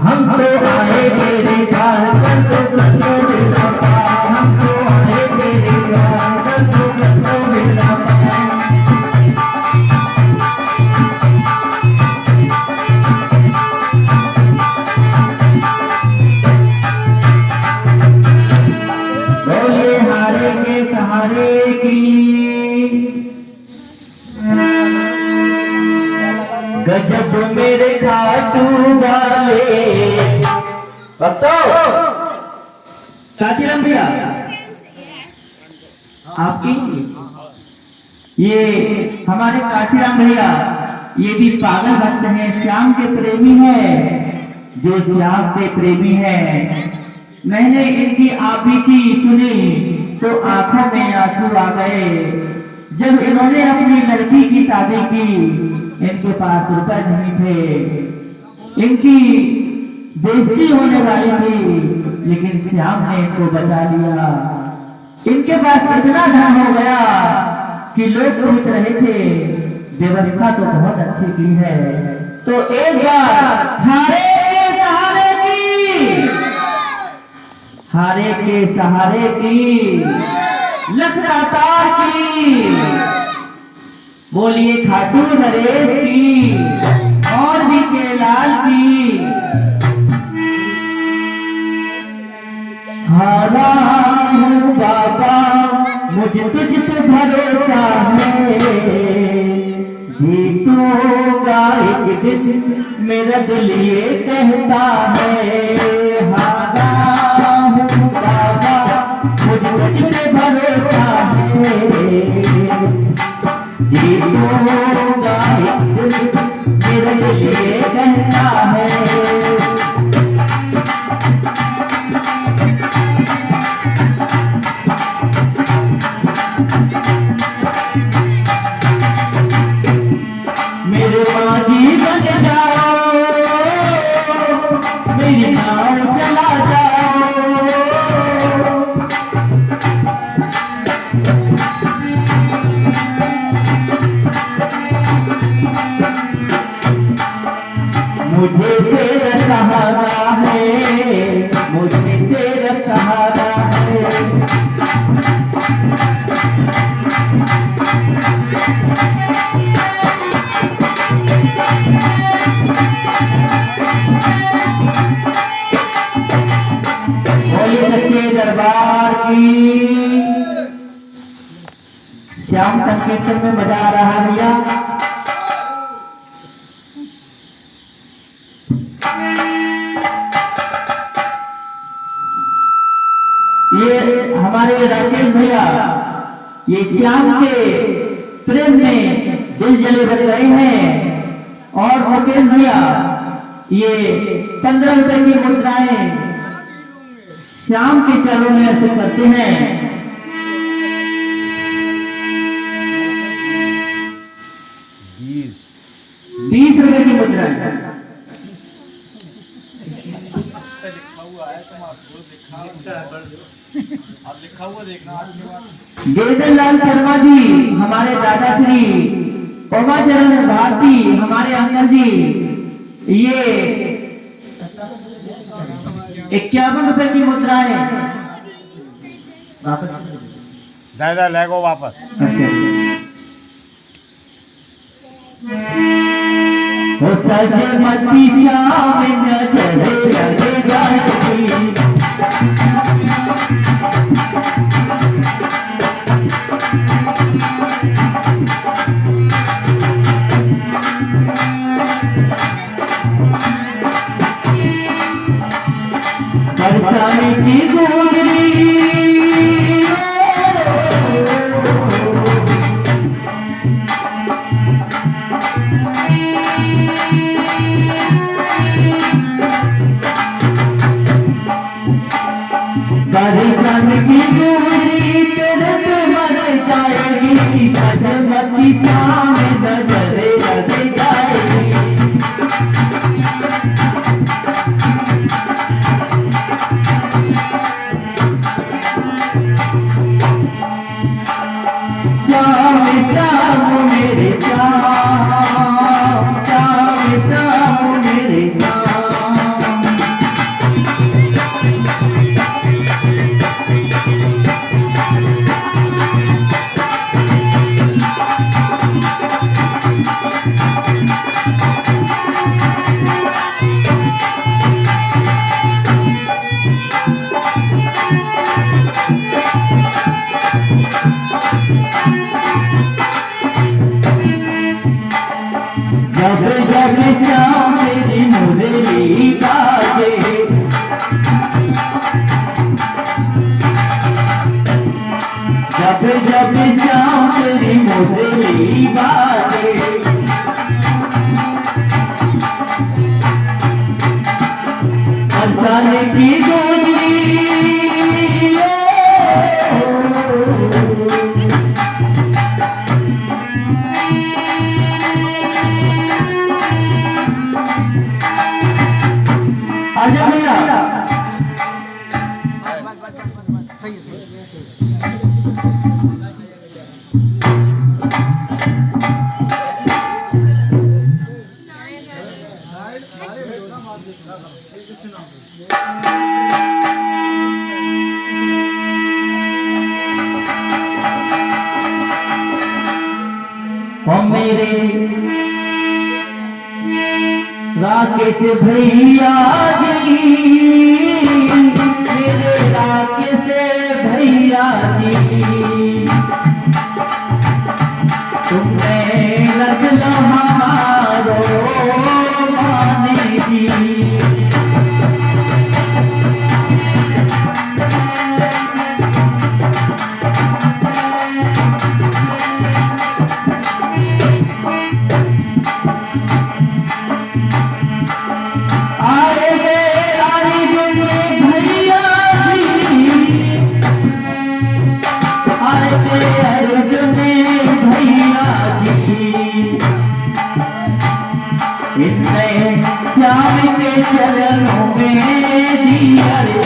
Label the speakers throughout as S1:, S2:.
S1: हम तो आए तेरे द्वार तो बंदो मिला पाए, हम तो आए तेरे द्वार तो बंदो मिला पाए। बोलिए हारे के सहारे की, गजब मेरे खाटू वाले। भक्तों, काशीराम भैया आपकी, ये हमारे काशीराम भैया ये भी पागल भक्त हैं, श्याम के प्रेमी हैं, जो श्याम के प्रेमी हैं। मैंने इनकी आपबीती सुनी तो आंखों में आंसू आ गए। जब इन्होंने अपनी लड़की की शादी की, इनके पास रुपए नहीं थे, इनकी बेइज्जती होने वाली थी, लेकिन श्याम ने इनको बचा लिया। इनके पास इतना धन हो गया कि लोग सोच रहे थे व्यवस्था तो बहुत अच्छी की है। तो एक बार हारे के सहारे की, हारे के सहारे की, लखनऊ की, बोलिए खाटू नरेश की और भी के लाल की। हारा हूँ बाबा मुझे तुझ पे भरोसा है, जीतूंगा एक दिन मेरा दिल ये कहता है। हारा हूँ बाबा मुझे तुझ पे भरोसा है, जीतूंगा एक दिन मेरा दिल ये कहता है। मेरे माजी बन जाओ, मेरी नाव चला जाओ, मुझे तेरा सहारा है, मुझे तेरा सहारा है। बोलिए सच्चे दरबार की। श्याम संकीर्तन में मजा आ रहा है भैया। ये हमारे राकेश भैया ये श्याम के प्रेम में दिल जले बन रहे हैं। और मुकेश भैया ये 15 रुपए की मुद्राएं श्याम के चरणों में अर्पित करते हैं। 20 रुपए की मुद्राएं
S2: आप लिखा हुआ देखना।
S1: गिरिधर लाल शर्मा जी हमारे दादाश्री, उमाचरण भारती हमारे अंकल जी, ये 51 रुपए की मुद्राएं वापस
S2: दादा लेगो वापस।
S1: सजमती श्याम नजर लगे जाएगी, बरसाने की गोगरी बरसान की गोगरी तेरे पे मर जाएगी, सजमती श्याम नजर लगे जाएगी। श्याम श्याम मेरे श्याम, श्याम श्याम मेरे श्याम, जान की गुजरी आजा भैया
S3: सही है
S1: ओ मेरे राकेश भैया जी, मेरे राकेश भैया जी, तुमने रख लो हमारो माने जी। श्याम के चरणों में दिया रे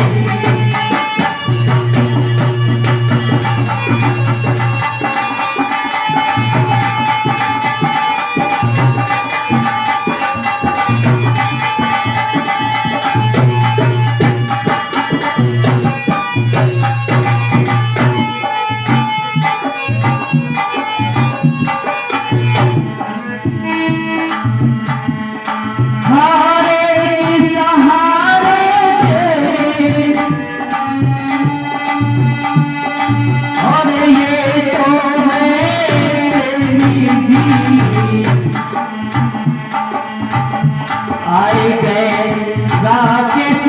S1: आए गए राकेश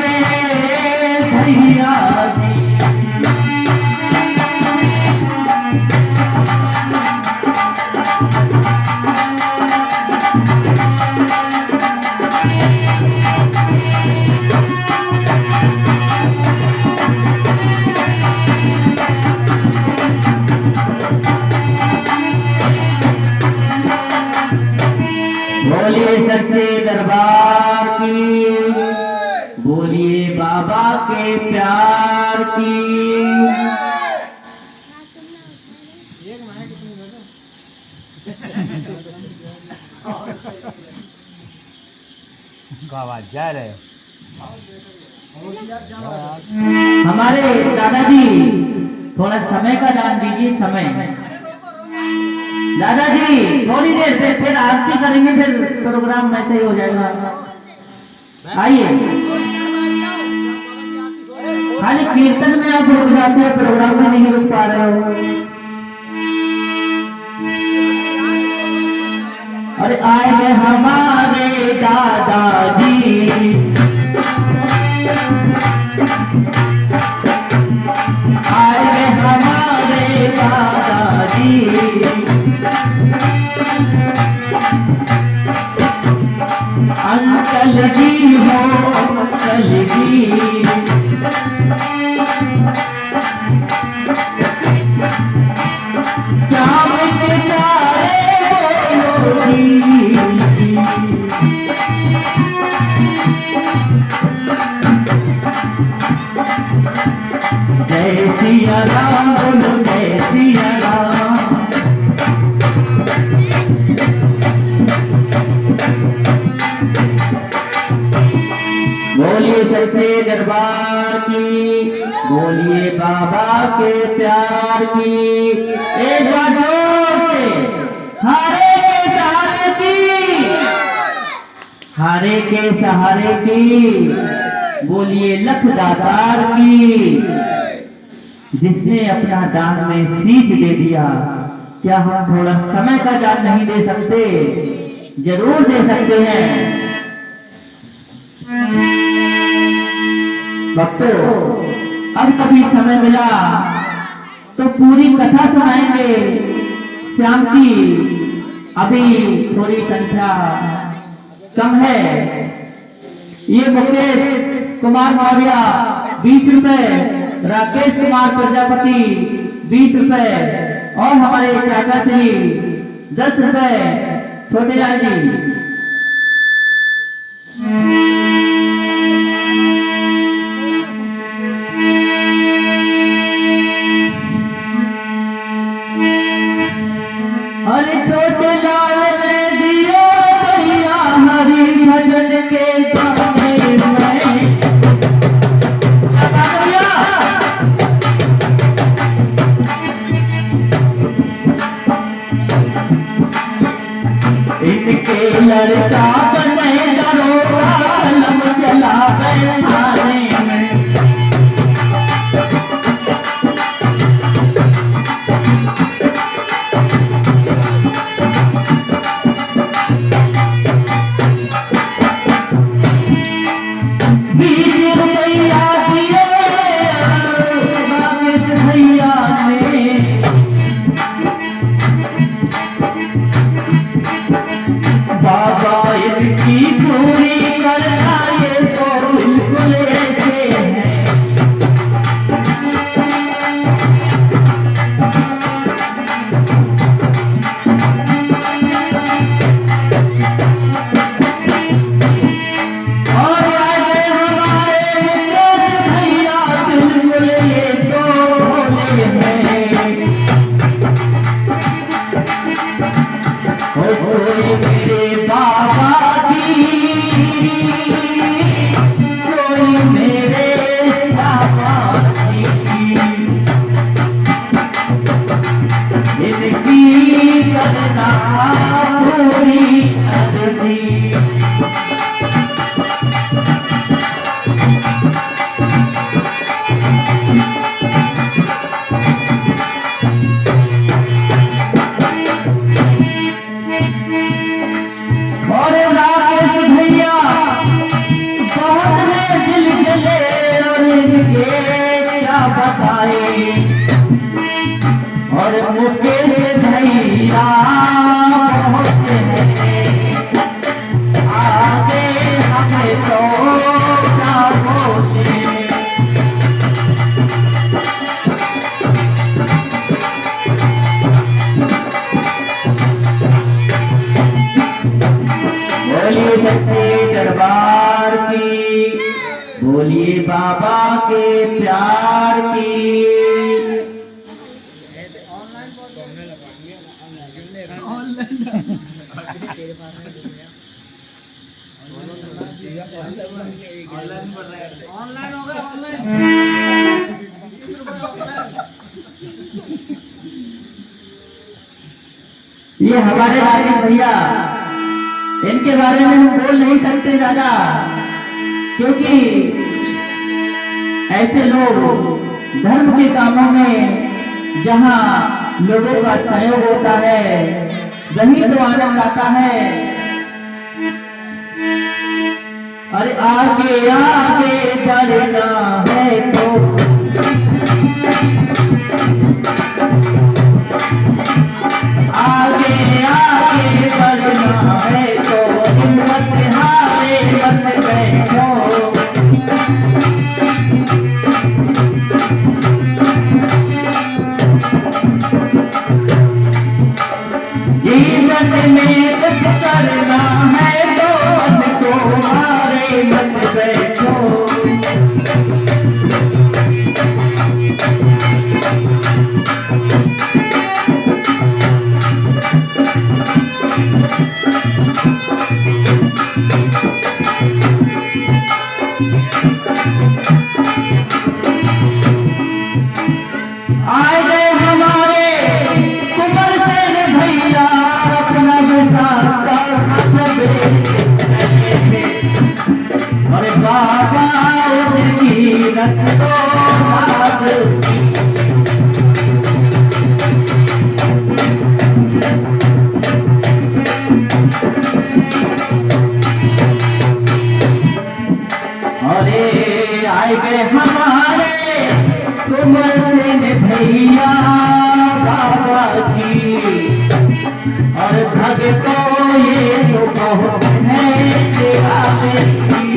S1: भैया जी। बोलिए सच्चे दरबार की, बोलिए बाबा के प्यार की।
S2: आवाज जा रहे
S1: हमारे दादाजी थोड़ा समय का दान दीजिए, समय। दादाजी थोड़ी देर से फिर आरती करेंगे, फिर प्रोग्राम वैसे ही हो जाएगा। आइए, खाली कीर्तन में आप रुक जाते हैं, प्रोग्राम में नहीं रुक पा रहे हो। अरे आए हैं हमारे दादाजी, आए हैं हमारे दादाजी, अंकल जी हो अंकल जी, श्याम के प्यारे हो जी। जय सिया राम बोलो जय सिया राम। बोलिए सच्चे दरबार की, बोलिए बाबा के प्यार की। एक बार जोर से हारे के सहारे की, हारे के सहारे की। बोलिए लख दातार की, जिसने अपना दान में शीश दे दिया। क्या हम थोड़ा समय का दान नहीं दे सकते? जरूर दे सकते हैं। भक्तों, अब कभी समय मिला तो पूरी कथा सुनाएंगे श्याम की। अभी थोड़ी संख्या कम है। ये मुकेश कुमार मौर्य 20 रुपए, राकेश कुमार प्रजापति 20 रुपए और हमारे चाचा श्री 10 रुपए। छोटे लाल जी अरे छोटे लाल ने दिया भैया हरि भजन के गाने में। इनके लड़का बने दरोगा कलम चला गए थाने में। बाबा इनकी पूरी करना ये तो बिल्कुल ऐसे है। और आगे हमारे भैया बिल्कुल ये तो भोले हैं। कोई मेरे बाबा की, कोई मेरे बाबा की, इनकी करना पूरी करनी। और राकेश भैया बहुत में दिल जले और इनके क्या बताए। और मुकेश भैया बहुत हैं आगे हमें तो क्या बोले। बोलिए सच्चे दरबार की, बोलिए बाबा के प्यार की।
S3: ऑनलाइन हो गया ऑनलाइन।
S1: ये हमारे राकेश भैया, इनके बारे में हम बोल नहीं सकते ज्यादा, क्योंकि ऐसे लोग धर्म के कामों में जहां लोगों का सहयोग होता है वही तो आनंद आता है। अरे आगे आगे बढ़ना है तो आगे आगे बढ़ना है तो हिम्मत हारे मत बैठो। जीवन में कुछ करना है तो मन को हारे मत बैठो। आए गए हमारे कुंवर सेन भैया अपना और बाबा उनकी रखो अरे आए गए हमारे कुंवर सेन भैया बाबा जी और भगतों ये तो बहुत है तेरा बेटी।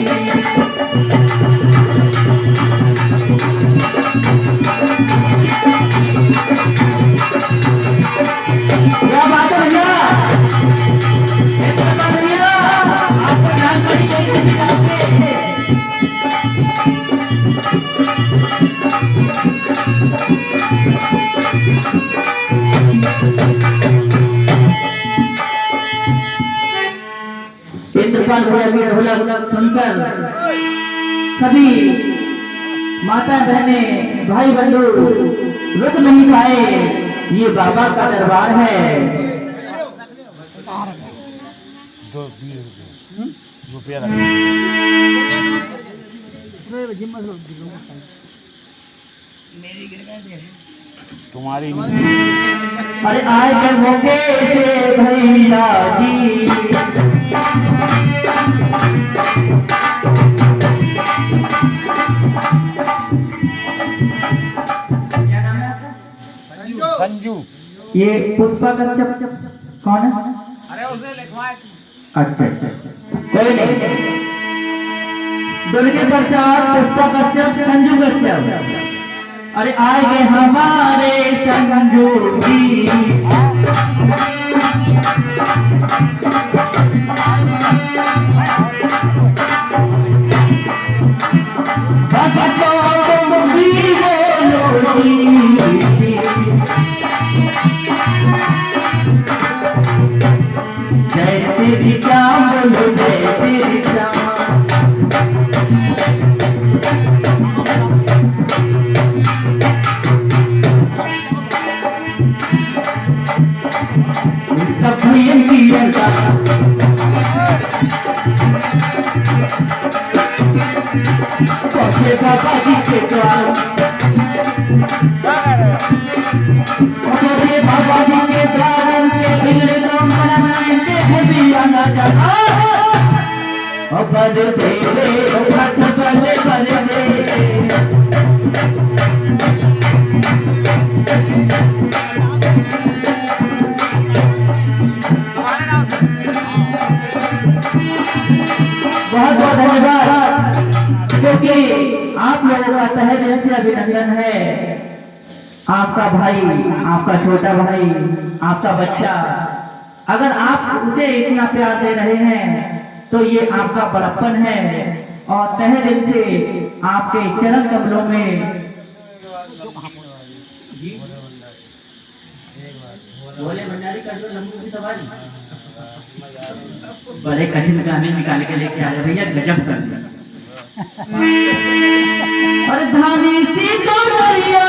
S1: गोपाल भैया की ढोलक सुनकर सभी माता बहने भाई बंधु रुक नहीं पाए। ये बाबा का दरबार है।
S2: दो रुपया तुम्हारी
S1: अरे आए के मौके से भैया जी
S2: संजू।
S1: ये पुष्पा कश्यप कौन है?
S2: अरे उसने लिखवाया।
S1: अच्छा अच्छा कोई नहीं। दुर्गे प्रसाद पुष्पा कश्यप संजू कश्यप। अरे आएंगे हमारे संजू जी। जय श्री श्याम बोलो जय श्री श्याम। बाबा जी के द्वार बाबा जी के द्वार बल देवे भक्त बल बल बहुत बहुत धन्यवाद, क्योंकि आप लोगों का तहे दिल से अभिनंदन है। आपका भाई, आपका छोटा भाई, आपका बच्चा, अगर आप उसे इतना प्यार दे रहे हैं तो ये आपका बड़प्पन है और तहे दिल से आपके चरण कमलों में बोले भंडारी का जो लंबू की सवारी बड़े कठिन गाने निकाल के लेके आ रहे भैया, गजब कर दिया। और धानी सी तो दरिया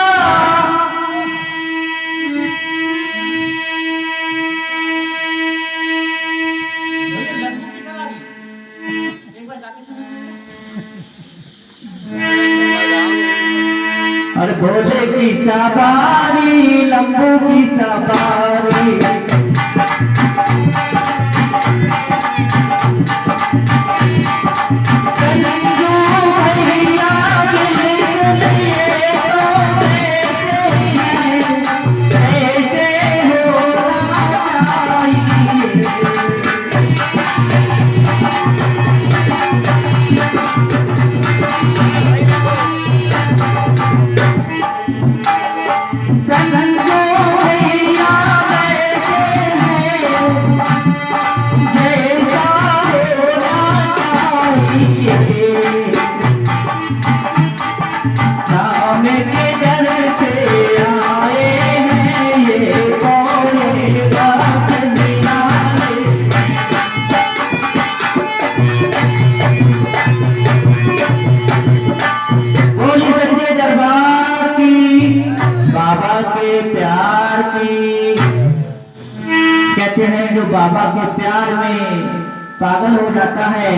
S1: और भोले की सवारी, लंबू की सवारी, बाबा के प्यार की। कहते हैं जो बाबा के प्यार में पागल हो जाता है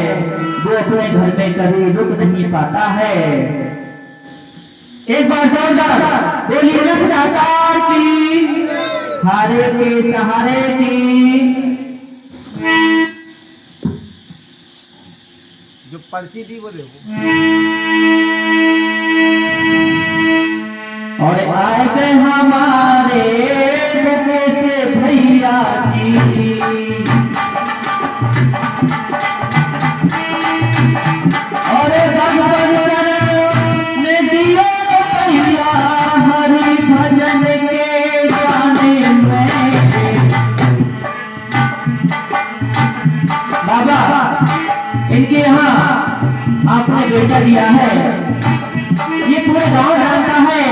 S1: वो अपने घर में कभी रुक नहीं पाता है। एक बार जोरदार बोलिए रफ्तार की, हारे के सहारे की।
S2: जो पर्ची दी वो देखो।
S1: और आए गए हमारे से भैया जी, और भगवान ने दिया भैया हरि भजन के गाने में। बाबा इनके यहाँ आपने बेटा दिया है, ये पूरे गांव जानता है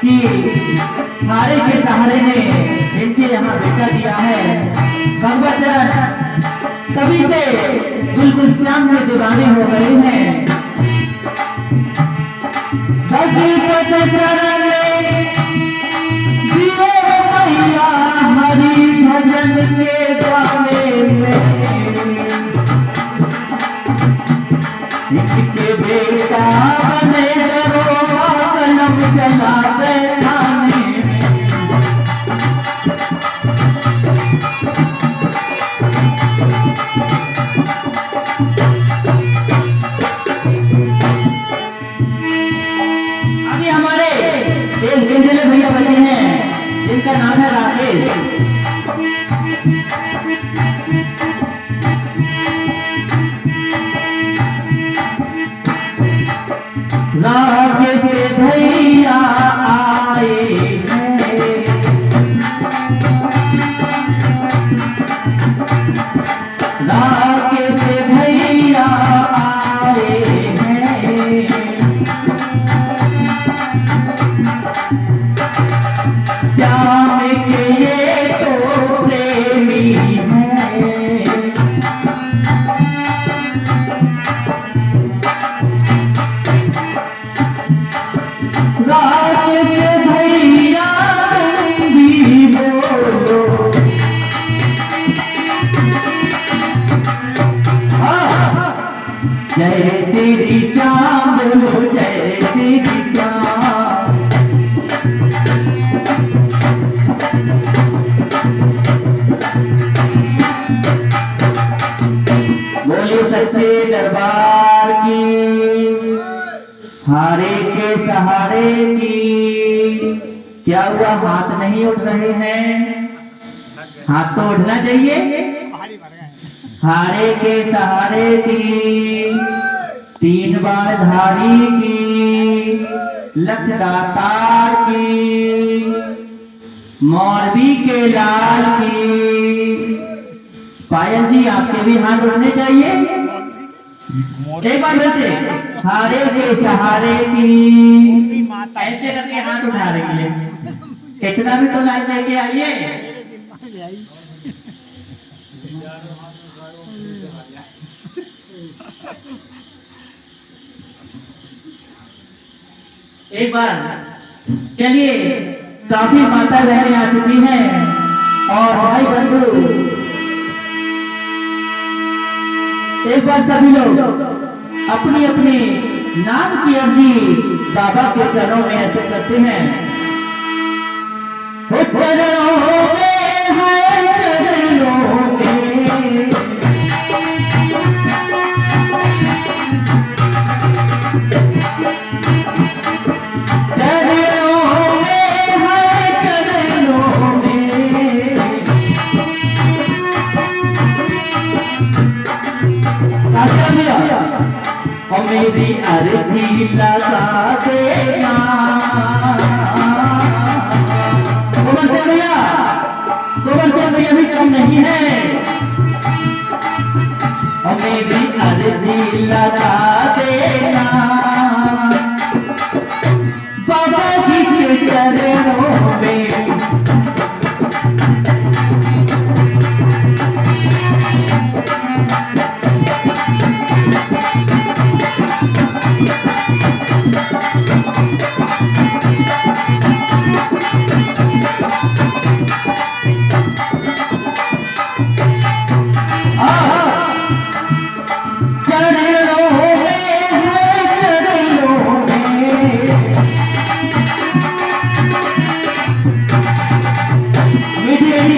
S1: कि हारे के सहारे ने इनके यहाँ बेटा दिया है। भगवत तभी से बिल्कुल श्याम के दीवाने हो गए हैं। हकीकत शरण जियो मैया हरि भजन के गाने में, इसके बेटा बने करो कलम चलाते थाने में। अभी हमारे एक गेंदेले भैया बने हैं जिनका नाम है राकेश। राकेश भैया आए हैं, राकेश भैया आए हैं, श्याम के ये तो प्रेमी हैं। राकेश भैया भी बोलो, जय श्री श्याम बोलो, जय श्री श्याम। बोले सच्चे दरबार की, हारे के सहारे की। क्या हुआ, हाथ नहीं उठ रहे हैं? हाथ तो उठना चाहिए। हारे के सहारे की, 3 बार धारी की, लखदातार की, मौलवी के लाल की। पायल जी आपके भी हाथ उठने चाहिए। एक बार बच्चे, हारे के सहारे की, ऐसे करके हाथ उठा रही है। इतना भी तो लाइन लेके आइए। एक बार चलिए, काफी माता बहनें आ चुकी हैं और भाई बंधु, एक बार सभी लोग अपनी अपनी नाम की अर्जी बाबा के चरणों में अर्पित करते हैं। चरणों में है, चरणों में, और मेरी अर्जी लगा देना। गोवर्धन भैया भी कम नहीं है। और मेरी अर्जी लगा देना बाबा जी के चरणों में।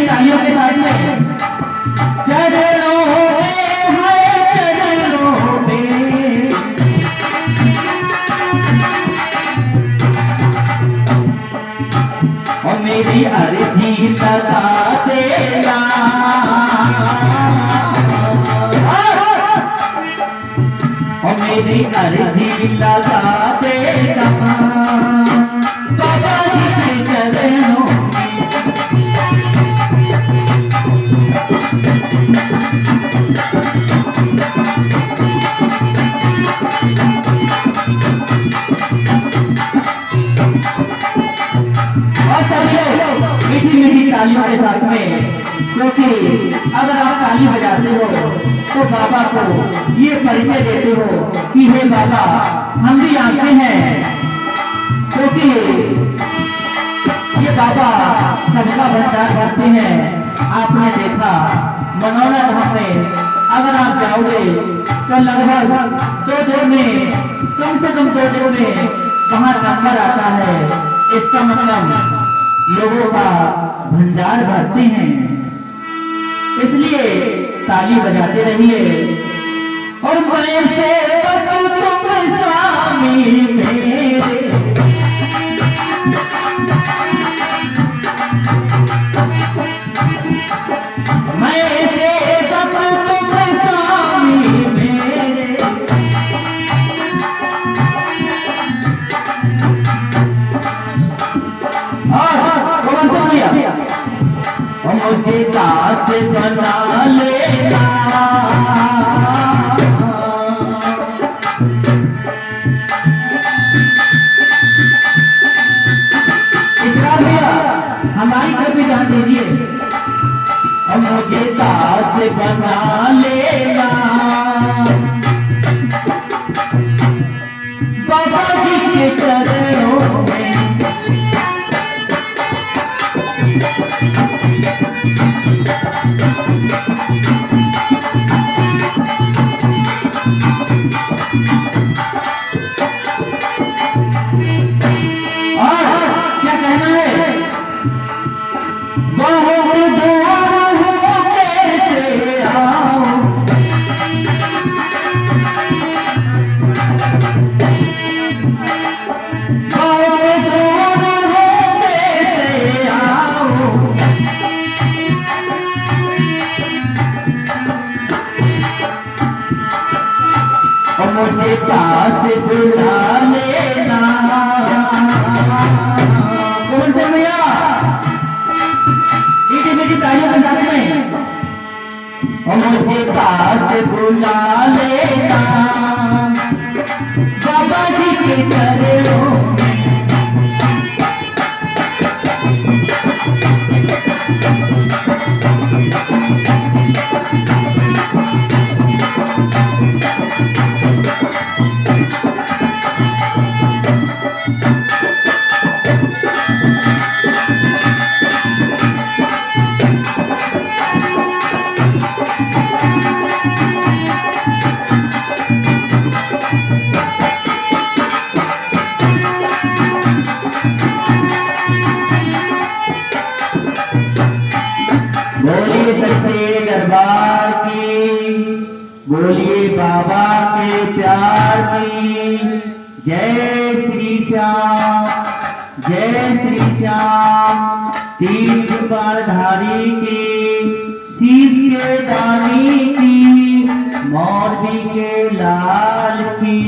S1: तालियों के साथ में चरणों में है, चरणों में। और मेरी अर्जी लगा देना और मेरी अर्जी लगा देना बाबा जी के चरणों में। मीठी मीठी तालियों के साथ में, क्योंकि अगर आप ताली बजाते हो तो बाबा को ये परिचय देते हो कि हे बाबा, हम भी आते हैं, क्योंकि ये बाबा सबका भंडार भरते हैं। आपने देखा मनौरा धाम में अगर आप जाओगे तो लगभग 2 दिन में, कम से कम 2 दिन में वहां नंबर आता है। इसका मतलब लोगों का भंडार भरते हैं, इसलिए ताली बजाते रहिए। और मैं सेवक तुम स्वामी मेरे, मैं सेवक तुम स्वामी मेरे, मुझे दास बना लेना, इकरार भैया हमारी तरफ भी ध्यान दीजिए। मुझे दास बना लेना बाबा जी के चरणों में, मुझे पास बुला लेना। कौन से भैया मीठी मीठी तालियों के साथ में, मुझे पास बुला लेना बाबा जी के चरणों में, बोलिए सच्चे दरबार की, बोलिए बाबा के प्यार की। जय श्री श्याम, जय श्री श्याम। तीन कपालधारी की, शीश के दानी की, मौरवी के लाल की।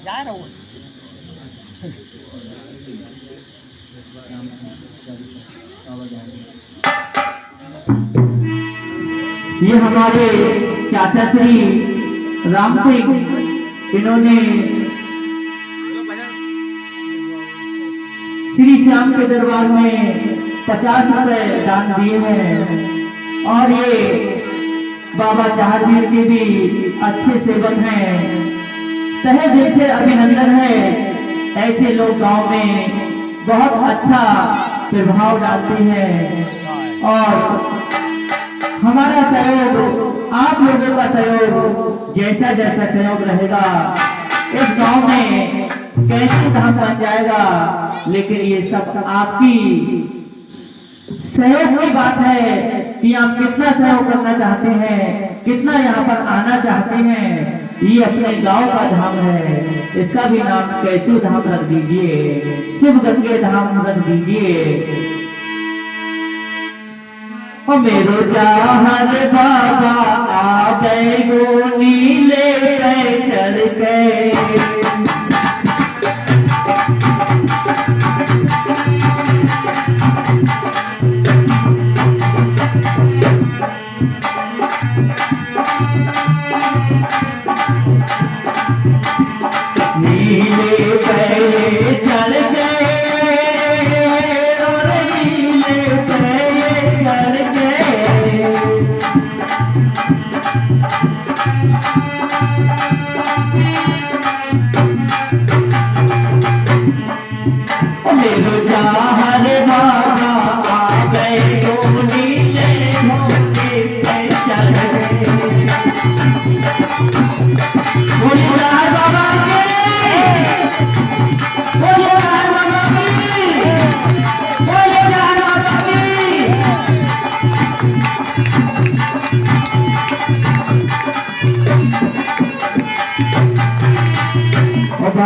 S3: जा रहा हूँ।
S1: ये हमारे चाचा श्री राम सिंह, इन्होंने श्री श्याम के दरबार में 50 रुपए दान दिए हैं। और ये बाबा जहांगीर के भी अच्छे सेवक हैं, तहे दिल से अभिनंदन है। ऐसे लोग गांव में बहुत अच्छा प्रभाव डालते हैं और हमारा सहयोग, आप लोगों का सहयोग, जैसा जैसा सहयोग रहेगा इस गांव में कैसे धाम बन जाएगा। लेकिन ये सब आपकी सहयोग की बात है कि आप कितना सहयोग करना चाहते हैं, कितना यहाँ पर आना चाहते हैं। ये अपने गांव का धाम है, इसका भी नाम कैचू धाम रख दीजिए, शिव गंगे धाम रख दीजिए। मेरो चाहत बाबा आ गए गो नीले पे चढ़ गए,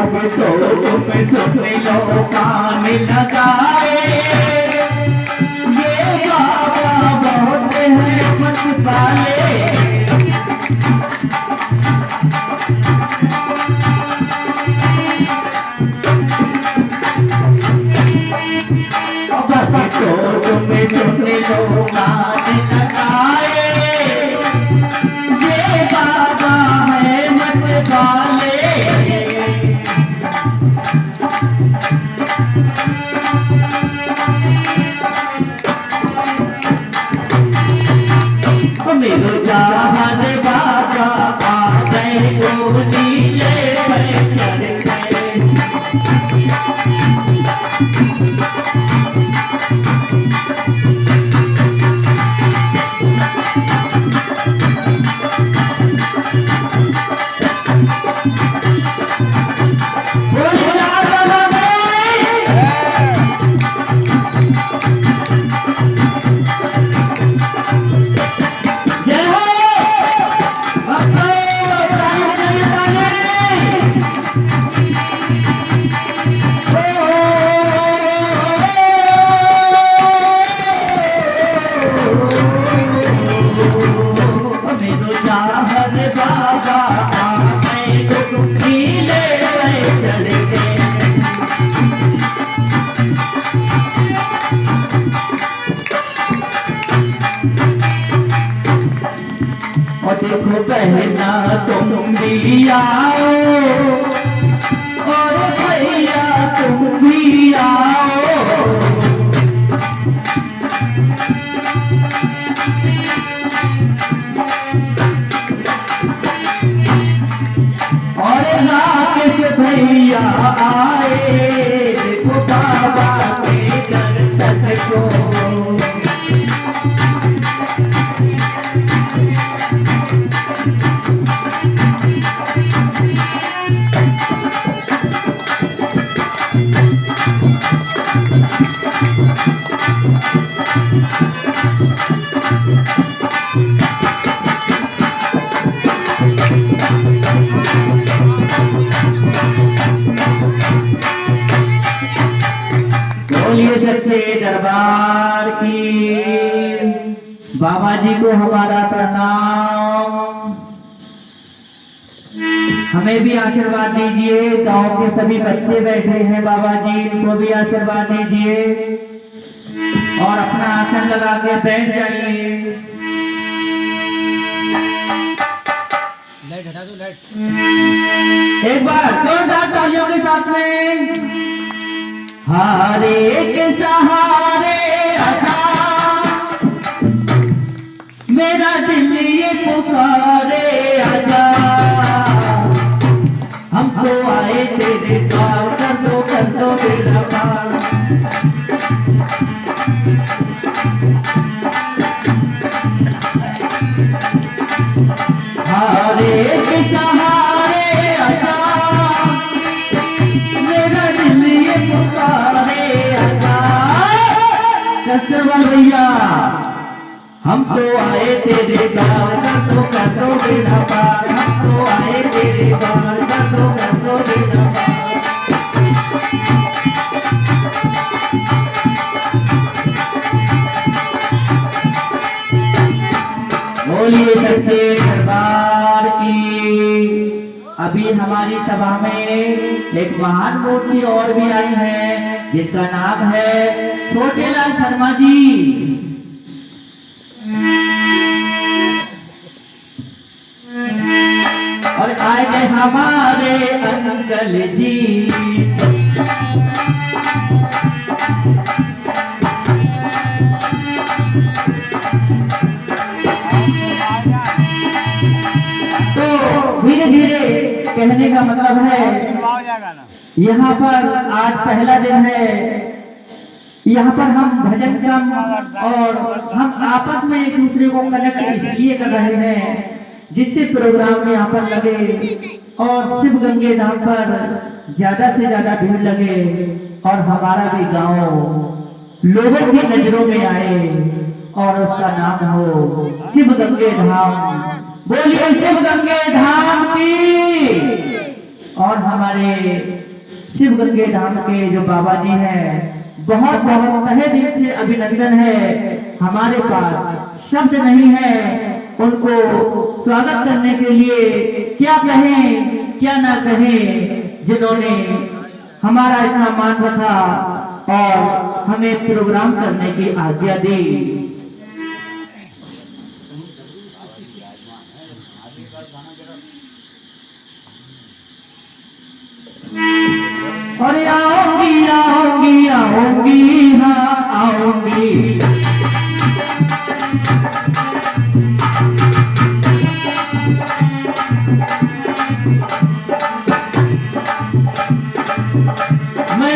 S1: भक्तों तुम्हें सुने लो कान लगाए, ये बाबा बहुत है मत पाले। भक्तों तुम्हें सुने लो कान लगाए, ये बाबा है मत पाले। मेरो चाहत बाबा आ गए गोदी ले चढ़ गए। देखो बहना तुम भी आओ और भैया तुम भी आओ। और राकेश भैया आए, देखो बाबा के दर्शन को। बोलिए सच्चे दरबार की। बाबा जी को हमारा प्रणाम। हमें भी आशीर्वाद दीजिए। गांव के सभी बच्चे बैठे हैं बाबा जी, इनको भी आशीर्वाद दीजिए और अपना आसन लगा के बैठ जाइए।
S3: लाइट हटा दो, लाइट।
S1: एक बार जोरदार तालियों के साथ में। हारे के सहारे आजा, मेरा दिल ये पुकारे आजा। हमको आए तेरे द्वार, कर दो बेड़ा पार। हारे के सहारे आजा, मेरा दिल ये पुकारे आजा। कसम भैया हम तो आए तेरे द्वार, कर दो बेड़ा पार। हम तो आए तेरे द्वार, कर दो बेड़ा पार। बोलिए सच्चे दरबार की। अभी हमारी सभा में एक महान मूर्ति और भी आई है, जिसका नाम है छोटेलाल शर्मा जी। और आए गए हमारे अंकल जी। तो धीरे धीरे कहने का मतलब है, यहाँ पर आज पहला दिन है। यहाँ पर हम भजन क्रम और हम आपस में एक दूसरे को कनेक्ट इसलिए कर रहे हैं जिससे प्रोग्राम में यहाँ पर लगे और शिव गंगे धाम पर ज्यादा से ज्यादा भीड़ लगे और हमारा भी गांव लोगों की नजरों में आए और उसका नाम हो शिव गंगे धाम। बोलिए शिव गंगे धाम की। और हमारे शिव गंगे धाम के जो बाबा जी हैं, बहुत बहुत तहे दिल से अभिनंदन है। हमारे पास शब्द नहीं है उनको स्वागत करने के लिए, क्या कहें क्या ना कहें, जिन्होंने हमारा इतना मान रखा और हमें प्रोग्राम करने की आज्ञा दी। और आऊंगी आऊंगी आऊंगी हाँ आऊंगी, मैं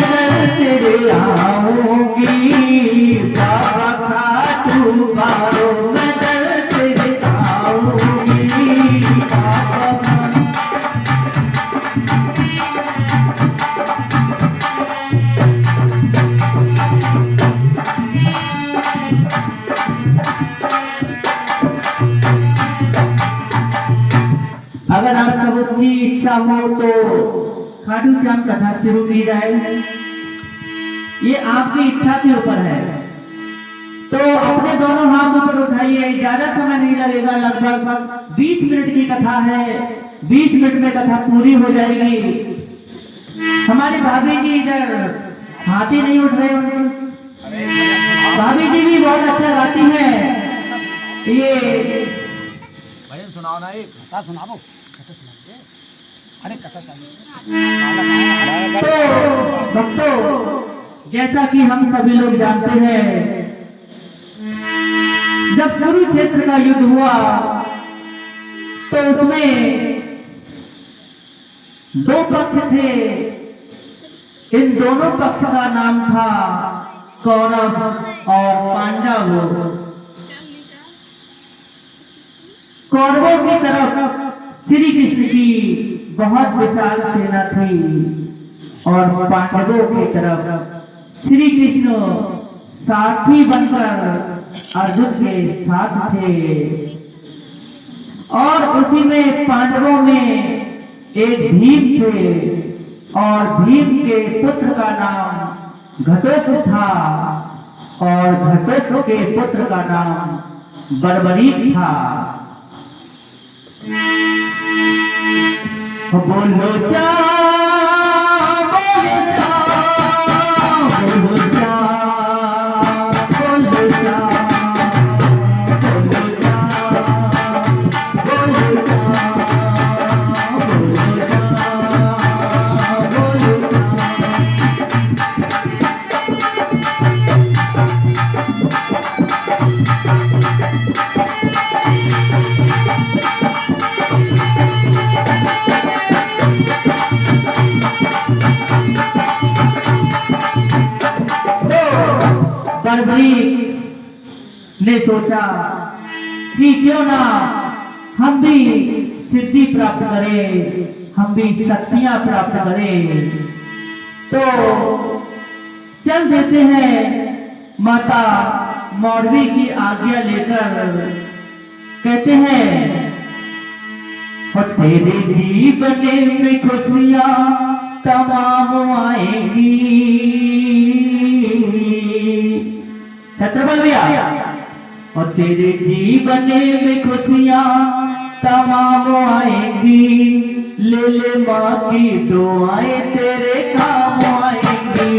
S1: तेरे आऊंगी बाबा खाटू बारो, मैं तेरे आऊंगी बाबा। अगर आप सबकी इच्छा हो तो खाटू श्याम कथा शुरू की जाए, ये आपकी इच्छा के ऊपर है। तो अपने दोनों हाथ ऊपर उठाइए, ज्यादा समय नहीं लगेगा, लगभग 20 मिनट की कथा है। 20 मिनट में कथा पूरी हो जाएगी। हमारी भाभी जी इधर हाथ ही नहीं उठ रहे उनके, भाभी जी भी बहुत अच्छा गाती हैं। ये
S2: भजन सुनाओ ना, एक कथा सुनाओ। कथा सुनाओ, अरे कथा
S1: तो भक्तों, जैसा कि हम सभी लोग जानते हैं, जब कुरुक्षेत्र का युद्ध हुआ तो उसमें दो पक्ष थे। इन दोनों पक्ष का नाम था कौरव और पांडव। कौरवों की तरफ श्री कृष्ण की बहुत विशाल सेना थी और पांडवों की तरफ श्री कृष्ण साथी बनकर अर्जुन के साथ थे। और उसी में पांडवों में एक भीम थे और भीम के पुत्र का नाम घटोत्कच था और घटोत्कच के पुत्र का नाम बर्बरीक था। बोलो जा बोलो जा बोलो जा बोलो जा बोलो जा बोलो जा बोलो जा। बर्बरीक ने सोचा कि क्यों ना हम भी सिद्धि प्राप्त करें, हम भी शक्तियां प्राप्त करें। तो चल देते हैं माता मौरवी की आज्ञा लेकर। कहते हैं, और तेरे जीवन में खुशियां तमाम आएंगी। छत्रपति भैया, और तेरे जीवन में खुशियां तमाम आएंगी। ले ले माँ की दुआएं तेरे काम आएंगी।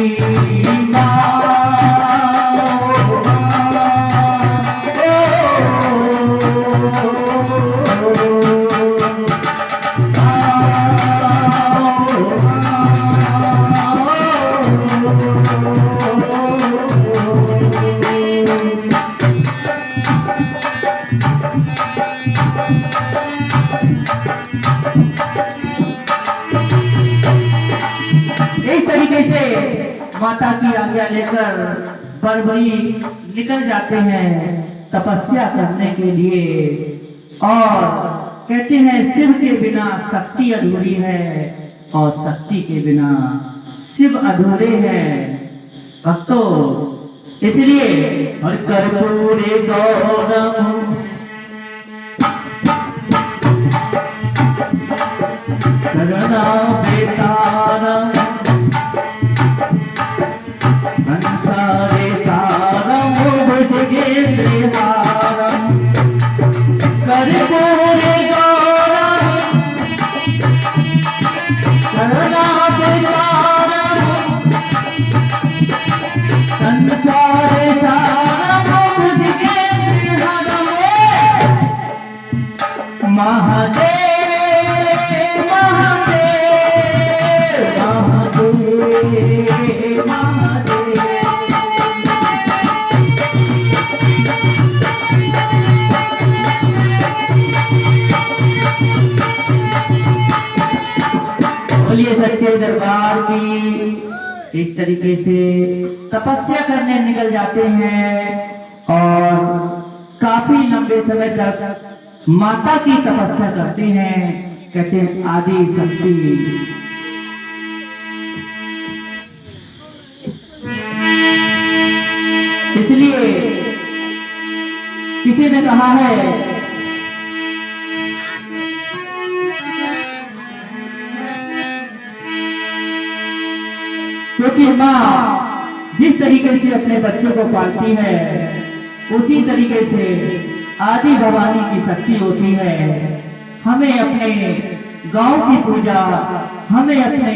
S1: इस तरीके से माता की आज्ञा लेकर बर्बरीक निकल जाते हैं तपस्या करने के लिए। और कहते हैं, शिव के बिना शक्ति अधूरी है और शक्ति के बिना शिव अधूरे हैं। भक्तों, इसलिए और कर्पूरे गौरम करुणा महादेव महादेव महादेव महादेव। बोलिए सच्चे दरबार की। इस तरीके से तपस्या करने निकल जाते हैं और काफी लंबे समय तक माता की तपस्या करते हैं। कहते हैं आदि शक्ति। इसलिए किसी ने कहा है क्योंकि माँ जिस तरीके से अपने बच्चों को पालती है उसी तरीके से आदि भवानी की शक्ति होती है। हमें अपने गांव की पूजा, हमें अपने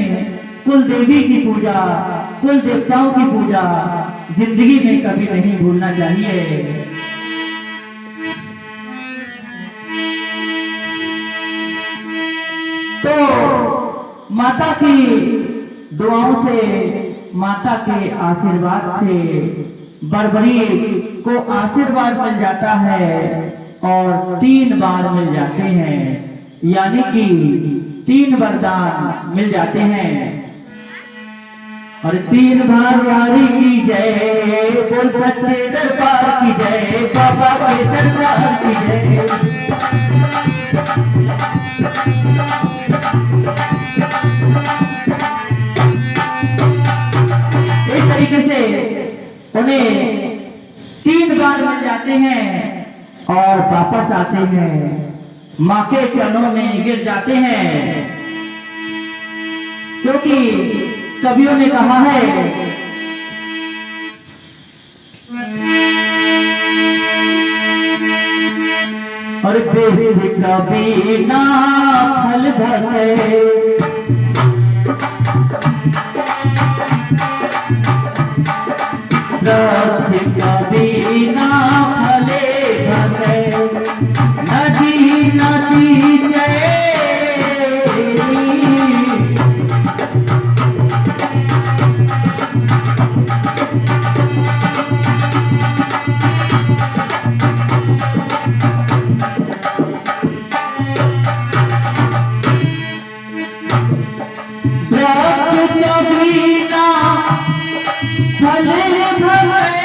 S1: कुल देवी की पूजा, कुल देवताओं की पूजा जिंदगी में कभी नहीं भूलना चाहिए। तो माता की दुआओं से, माता के आशीर्वाद से बरबरी को आशीर्वाद मिल जाता है और 3 बार मिल जाते हैं, यानी कि 3 वरदान मिल जाते हैं। और 3 बार वारी की जय, बोल सच्चे दरबार की जय, बाबा के दरबार की जय। इस तरीके से उन्हें 3 बार मिल जाते हैं और वापस आते हैं, माँ के चरणों में गिर जाते हैं। क्योंकि कवियों ने कहा है और बेसिक बिना फल भरे बिना फले भरे नदी नदी जय। बिना फले भरे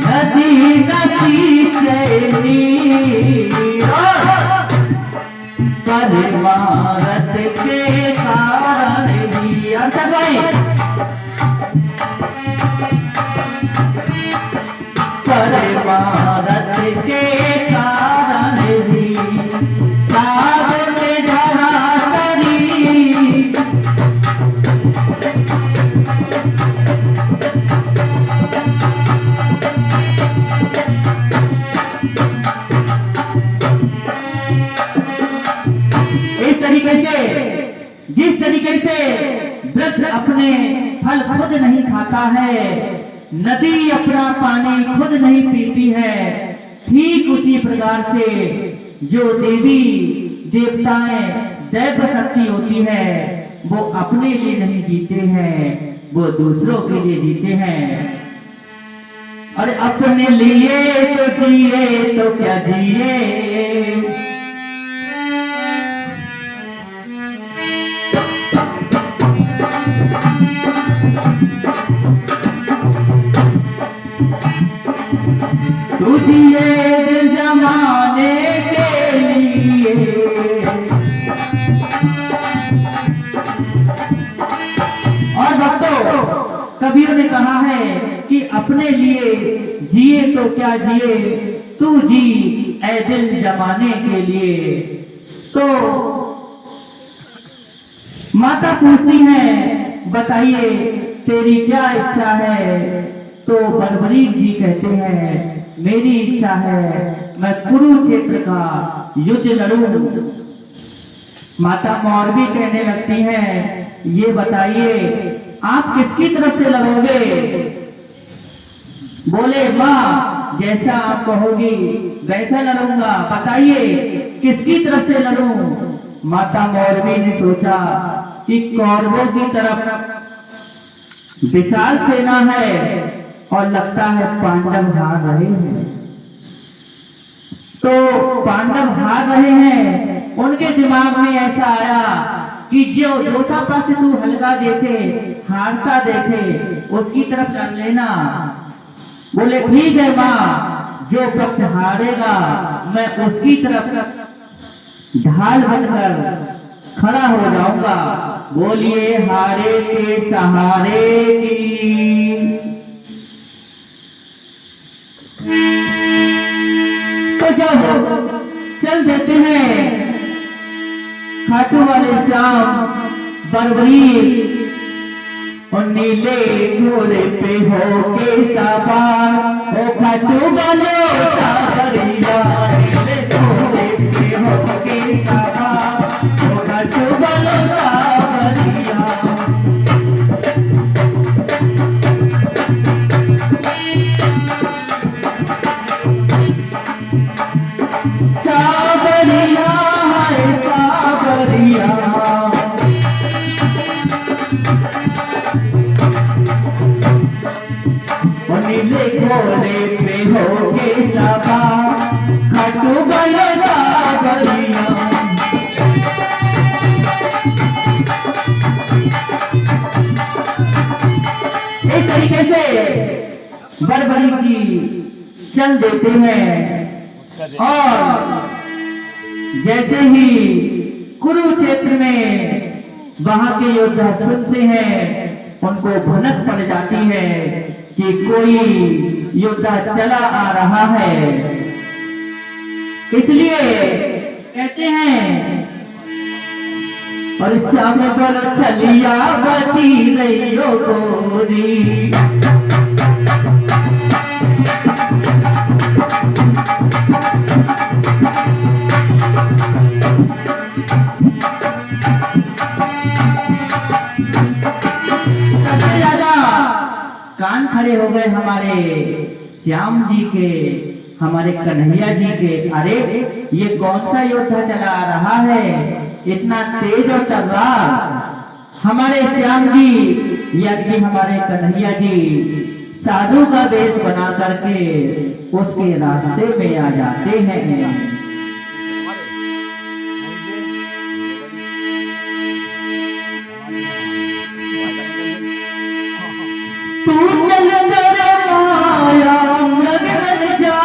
S1: नदी नदी चली परमारथ के कारण ही। अच्छा भाई, परमारथ के कारण ही सागर में धरा करी। जिस तरीके से वृक्ष अपने फल खुद नहीं खाता है, नदी अपना पानी खुद नहीं पीती है, ठीक उसी प्रकार से जो देवी देवताएं दैव शक्ति होती है वो अपने लिए नहीं जीते हैं, वो दूसरों के लिए जीते हैं। और अपने लिए तो जिए तो क्या जिए, तू जिए दिल जमाने के लिए। और भक्तों, कबीर ने कहा है कि अपने लिए जिए तो क्या जिए, तू जी ऐ दिल जमाने के लिए। तो माता पूछती है बताइए तेरी क्या इच्छा है, तो बरबरीक जी कहते हैं मेरी इच्छा है मैं कुरुक्षेत्र का युद्ध लड़ूं। माता मौरवी कहने लगती हैं ये बताइए आप किसकी तरफ से लड़ोगे। बोले माँ जैसा आप कहोगी वैसा लड़ूंगा, बताइए किसकी तरफ से लड़ूं। माता मौरवी ने सोचा कि कौरवों की तरफ विशाल सेना है और लगता है पांडव हार रहे हैं। तो पांडव हार रहे हैं, उनके दिमाग में ऐसा आया कि जो दूसरा पक्ष तू हल्का देखे, हारता देखे, उसकी तरफ कर लेना। बोले ठीक है माँ, जो पक्ष हारेगा मैं उसकी तरफ ढाल बनकर खड़ा हो जाऊंगा। बोलिए हारे के सहारे की। तो जब चल देते हैं खाटू वाले श्याम बरबरी और नीले घोड़े पे हो के सवार, ओ खाटू वाले सावरिया नीले घोड़े पे हो के सवार, ओ खाटू वाले सावरिया। सावरिया है सावरिया, नीले घोड़े पे हो के सवार, खाटू वाले सावरिया। इस तरीके से बरबरी की चल देते हैं और जैसे ही कुरुक्षेत्र में वहां के योद्धा सुनते हैं, उनको भनक पड़ जाती है कि कोई योद्धा चला आ रहा है। इसलिए कहते हैं और श्याम पर चलिया बची रहियो गोरी, सबसे ज्यादा कान खड़े हो गए हमारे श्याम जी के, हमारे कन्हैया जी के। अरे ये कौन सा योद्धा चला आ रहा है, इतना तेज और तलवार। हमारे श्याम जी या कि हमारे कन्हैया जी साधु का वेश बना करके उसके रास्ते में आ जाते हैं। तू चल मेरे माया मृग बन जा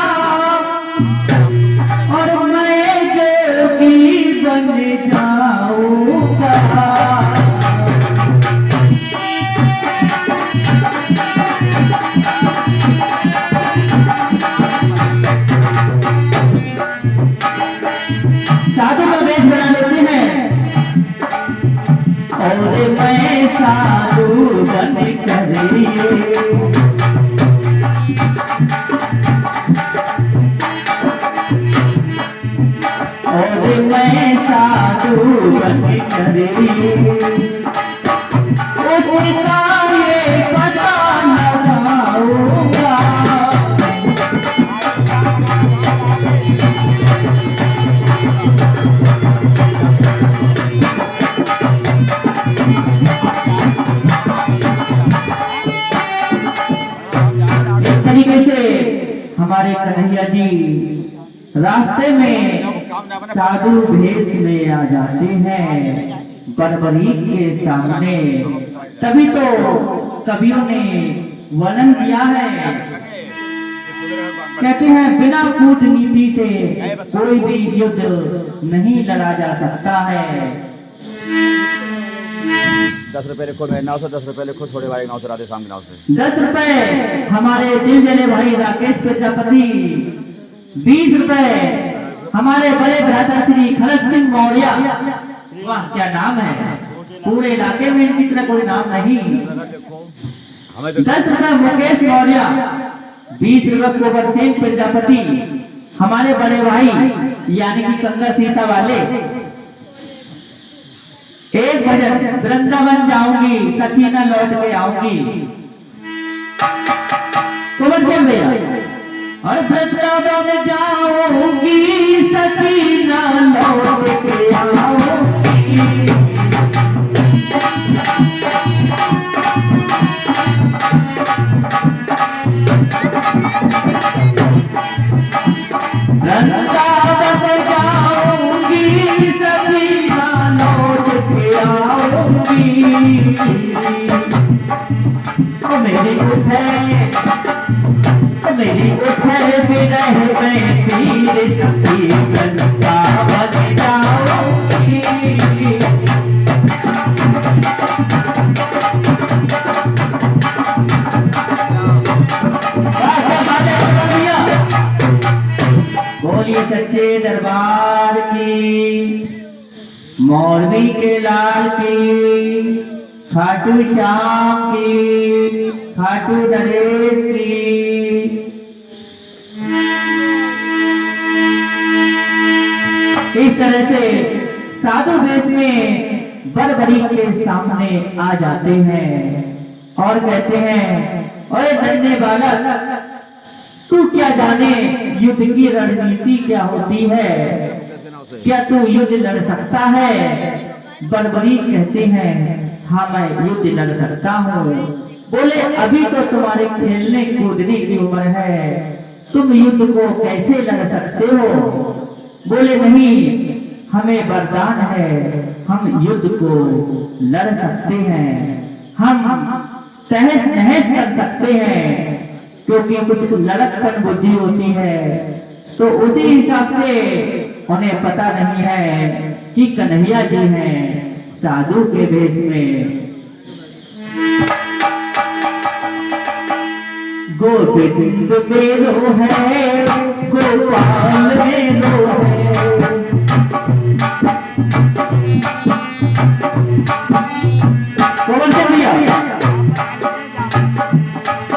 S1: और मैं जोगी बन जाऊंगा। साधु का वेश बना लेते हैं और मैं साधु बन करिए, और मैं साधु बन करिए, उसका ये पता लगाऊंगा। तरीके से हमारे कन्हैया जी रास्ते में साधु भेष में आ जाते हैं बरबरी के सामने। तभी तो कवियों ने वर्णन किया है, कहते हैं बिना कूटनीति से कोई भी युद्ध नहीं लड़ा जा सकता है।
S2: 10 रुपए लिखो मेरे नाव से, 10 रुपए लिखो छोटे भाई नाव से, राधे श्याम के नाव से।
S1: 10 रुपए हमारे दिल जले भाई राकेश प्रजापति, 20 रुपए हमारे बड़े भ्राता श्री खलत सिंह मौर्य। वाह क्या नाम है, पूरे इलाके में इनकी तरह कोई नाम नहीं। 10 रुपए मुकेश मौर्य, 20 रुपए कुंवर सिंह प्रजापति, हमारे बड़े भाई यानी कि संगा सीता वाले। एक भजन वृंदावन जाऊंगी सखी न लौट के आऊंगी। तो गोवर्धन भैया और वृंदावन जाऊंगी सकीना लौट के आऊंगी वृंदावन जाऊंगी सकीना लौट के आऊंगी मेरी उठे विरह में तीर सखी वृंदावन जाऊंगी बोलिए सच्चे दरबार की, मौलवी के लाल की, खाटू श्याम की, खाटू नरेश की। इस तरह से साधु वेश में बरबरी के सामने आ जाते हैं और कहते हैं, अरे नन्हे बालक, तू क्या जाने युद्ध की रणनीति क्या होती है? क्या तू युद्ध लड़ सकता है? बरबरी कहते हैं, हाँ मैं युद्ध लड़ सकता हूँ। बोले अभी तो तुम्हारे खेलने कूदने की उम्र है, तुम युद्ध को कैसे लड़ सकते हो? बोले नहीं, हमें वरदान है, हम युद्ध को लड़ सकते हैं, हम तहस नहस कर सकते हैं, क्योंकि कुछ लड़कपन बुद्धि होती है। तो उसी हिसाब से उन्हें पता नहीं है कि कन्हैया जी हैं साधु के भेष में। गोविंद मेरो है, गोपाल मेरो है, कौन से भैया?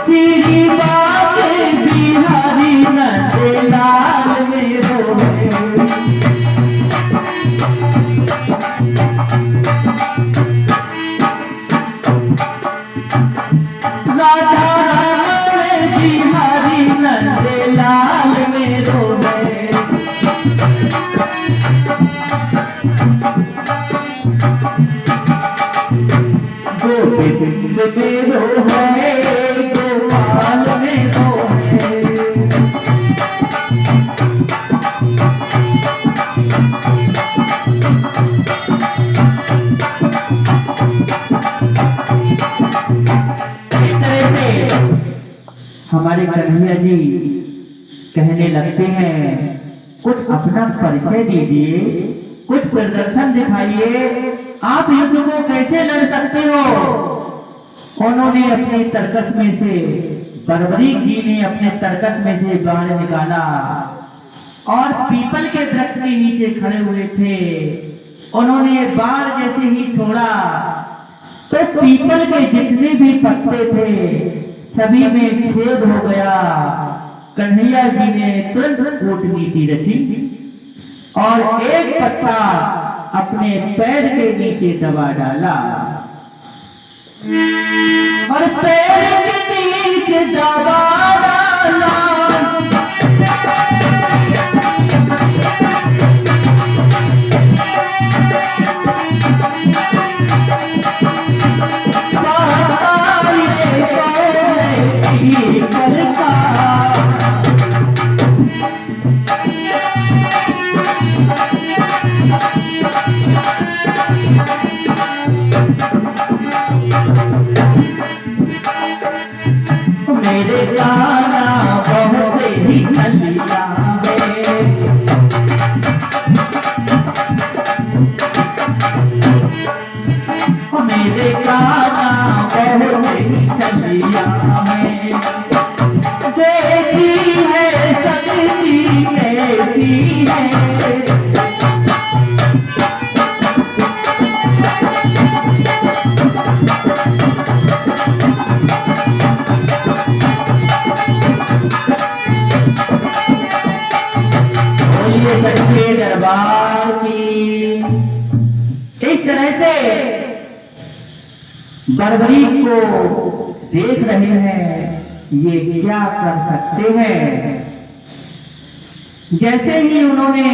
S1: श्री बाबे बिहारी नंदलाल मेरो है, राजा राम बिहारी नंदलाल मेरो है। गोविंद मेरो है, गोपाल मेरो है, हमारे कन्हैया जी कहने लगते हैं, कुछ अपना परिचय दीजिए, कुछ प्रदर्शन दिखाइए, आप युद्ध को कैसे लड़ सकते हो? उन्होंने अपने तरकस में से, बरबरी जी ने अपने तरकस में से बाण निकाला और पीपल के वृक्ष के नीचे खड़े हुए थे। उन्होंने बाण जैसे ही छोड़ा तो पीपल के जितने भी पत्ते थे सभी में छेद हो गया। कन्हैया जी ने तुरंत कूटनीति रची और एक पत्ता अपने पैर के नीचे दबा डाला और पैर के नीचे दबा डाला। मेरे गाना बहुत ही चलिया है, मेरे गाना बहुत ही चलिया है, देखी है सकती कैसी है। सच्चे दरबार की। इस तरह से बरबरी को देख रहे हैं ये क्या कर सकते हैं। जैसे ही उन्होंने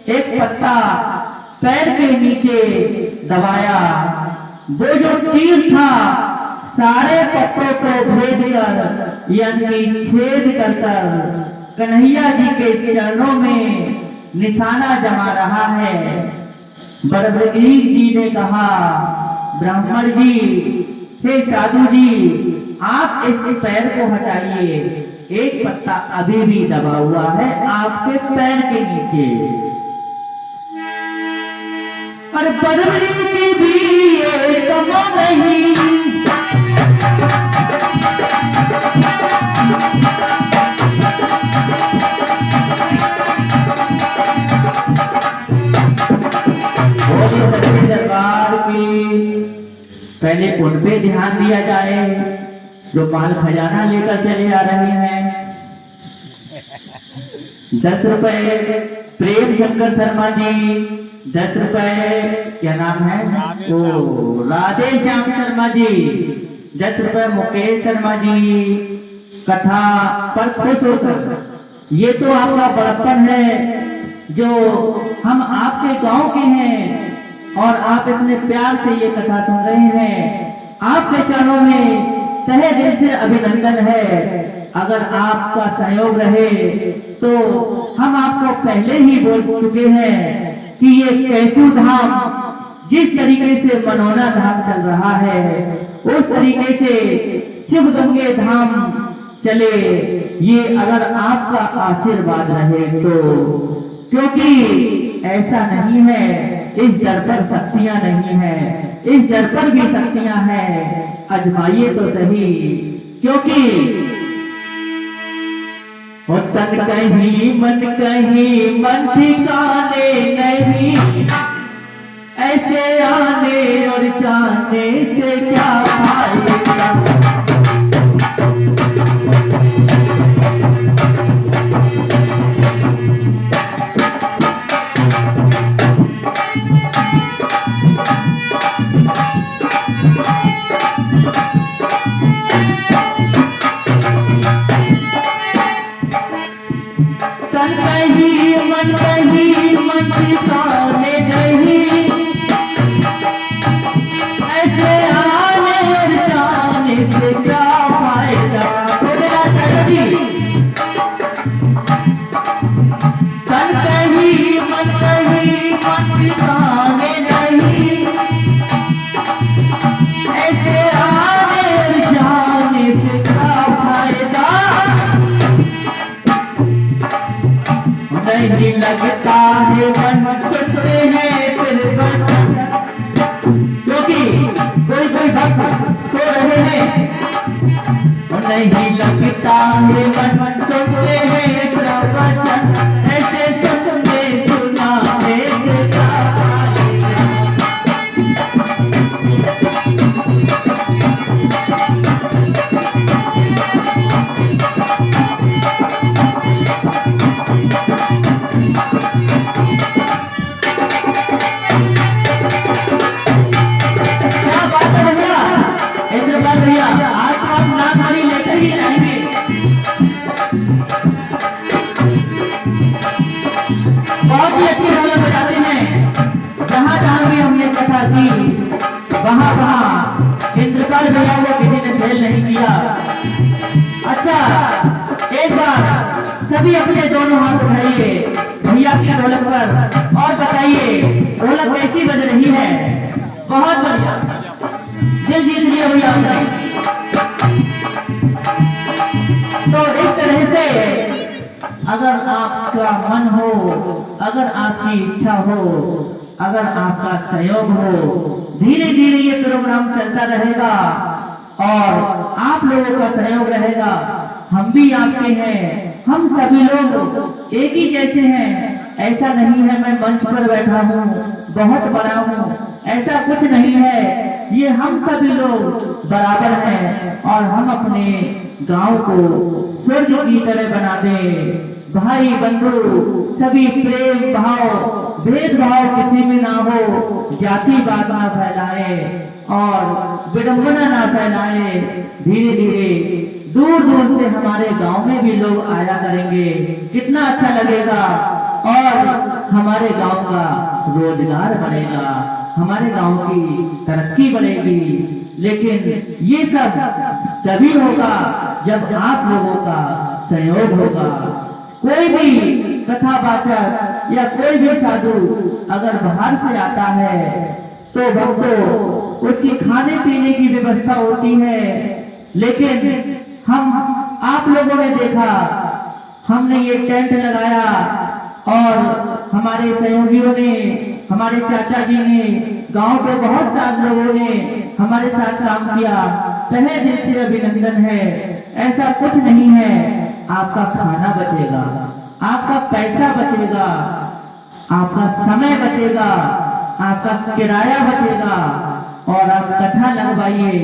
S1: एक पत्ता पैर के नीचे दबाया, वो जो तीर था सारे पत्तों को भेद कर यानी छेद कर कन्हैया जी के चरणों में निशाना जमा रहा है। बड़बड़गीर जी ने कहा, ब्राह्मण जी, हे साधु जी, आप इस पैर को हटाइए, एक पत्ता अभी भी दबा हुआ है आपके पैर के नीचे। पर बड़बड़ी की भी ये कम नहीं, दरबार की पहले उन पे ध्यान दिया जाए जो माल खजाना लेकर चले आ रहे हैं। 10 रुपए प्रेम शंकर शर्मा जी, 10 रुपए क्या नाम है, ओ राधे श्याम शर्मा जी, 10 रुपए मुकेश शर्मा जी, कथा पर खुश होकर। ये तो आपका बड़प्पन है जो हम आपके गांव के हैं और आप इतने प्यार से ये कथा सुन रहे हैं। आपके चरणों में तहे दिल से अभिनंदन है। अगर आपका सहयोग रहे तो हम आपको पहले ही बोल चुके हैं कि ये कैचू धाम जिस तरीके से मनोना धाम चल रहा है उस तरीके से शिवगंगे धाम चले, ये अगर आपका आशीर्वाद रहे तो। क्योंकि ऐसा नहीं है इस दर पर शक्तियां नहीं है, इस दर पर भी शक्तियां हैं, आजमाइए तो सही। क्योंकि हो तन कहीं मन ठिकाने नहीं, ऐसे आने और जाने से क्या फायदा। मन ठिकाने नहीं, ऐसे आने और जाने से क्या फायदा। तन कहीं मन ठिकाने नहीं, ऐसे आने और जाने से क्या फायदा। नहीं लगता है मन सुनते हैं फिर बचन, क्योंकि कोई भक्त सो रहे हैं। नहीं लगता है मन सुनते हैं फिर बचन, ऐसे सुनते सुनाने से क्या भैया आज आप नागमणि लेकर ही रहेंगे। बहुत ही अच्छी ढोलक बजाते हैं। जहाँ जहाँ भी हमने कथा की वहाँ वहाँ इंद्रपाल भैया को किसी ने फेल नहीं किया। अच्छा, एक बार सभी अपने दोनों हाथ उठाइए भैया की ढोलक पर और बताइए ढोलक कैसी बज रही है। बहुत बढ़िया, दिल जीत लिया भैया आपने। तो इस तरह से अगर आपका मन हो, अगर आपकी इच्छा हो, अगर आपका सहयोग हो, धीरे धीरे ये प्रोग्राम चलता रहेगा और आप लोगों का सहयोग रहेगा। हम भी आपके हैं, हम सभी लोग एक ही जैसे हैं। ऐसा नहीं है मैं मंच पर बैठा हूँ, बहुत बड़ा हूँ, ऐसा कुछ नहीं है। ये हम सभी लोग बराबर हैं और हम अपने गांव को स्वर्ग की तरह बना दें। भाई बंधु सभी प्रेम भाव भेदभाव किसी में ना हो, जातिवाद ना फैलाए और विडंबना ना फैलाए। धीरे धीरे दूर दूर से हमारे गांव में भी लोग आया करेंगे, कितना अच्छा लगेगा और हमारे गांव का रोजगार बढ़ेगा, हमारे गांव की तरक्की बढ़ेगी। लेकिन ये सब तभी होगा जब आप लोगों का सहयोग होगा। कोई भी कथावाचक या कोई भी साधु अगर बाहर से आता है तो भक्तों उसकी खाने पीने की व्यवस्था होती है, लेकिन हम आप लोगों ने देखा, हमने ये टेंट लगाया और हमारे सहयोगियों ने, हमारे चाचा जी ने, गांव के बहुत सारे लोगों ने हमारे साथ काम किया। तहे दिल से अभिनंदन है। ऐसा कुछ नहीं है, आपका खाना बचेगा, आपका पैसा बचेगा, आपका समय बचेगा, आपका किराया बचेगा और आप कथा लगवाइए,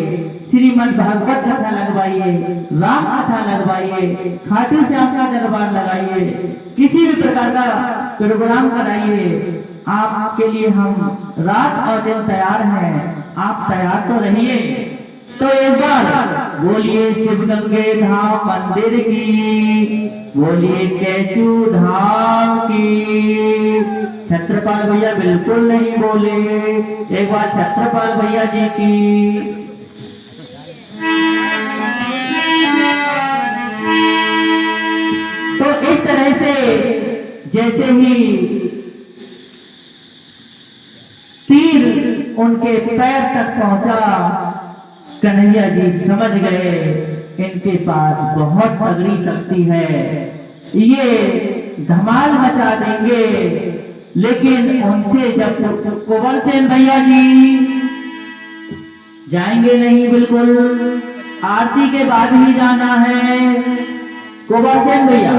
S1: श्रीमद् भागवत कथा लगवाइए, राम कथा लगवाइए, खाटू श्याम का दरबार लगाइए, किसी भी प्रकार का प्रोग्राम कराइए। आपके लिए हम रात और दिन तैयार हैं, आप तैयार तो रहिए। तो एक बार बोलिए शिव गंगे धाम मंदिर की, बोलिए कैचू धाम की। छत्रपाल भैया बिल्कुल नहीं बोले, एक बार छत्रपाल भैया जी की। तो इस तरह से जैसे ही तीर उनके पैर तक पहुंचा, कन्हैया जी समझ गए इनके पास बहुत तगड़ी शक्ति है, ये धमाल मचा देंगे। लेकिन उनसे जब कुंवर सेन भैया जी जाएंगे नहीं, बिल्कुल आरती के बाद ही जाना है। कुंवर सेन भैया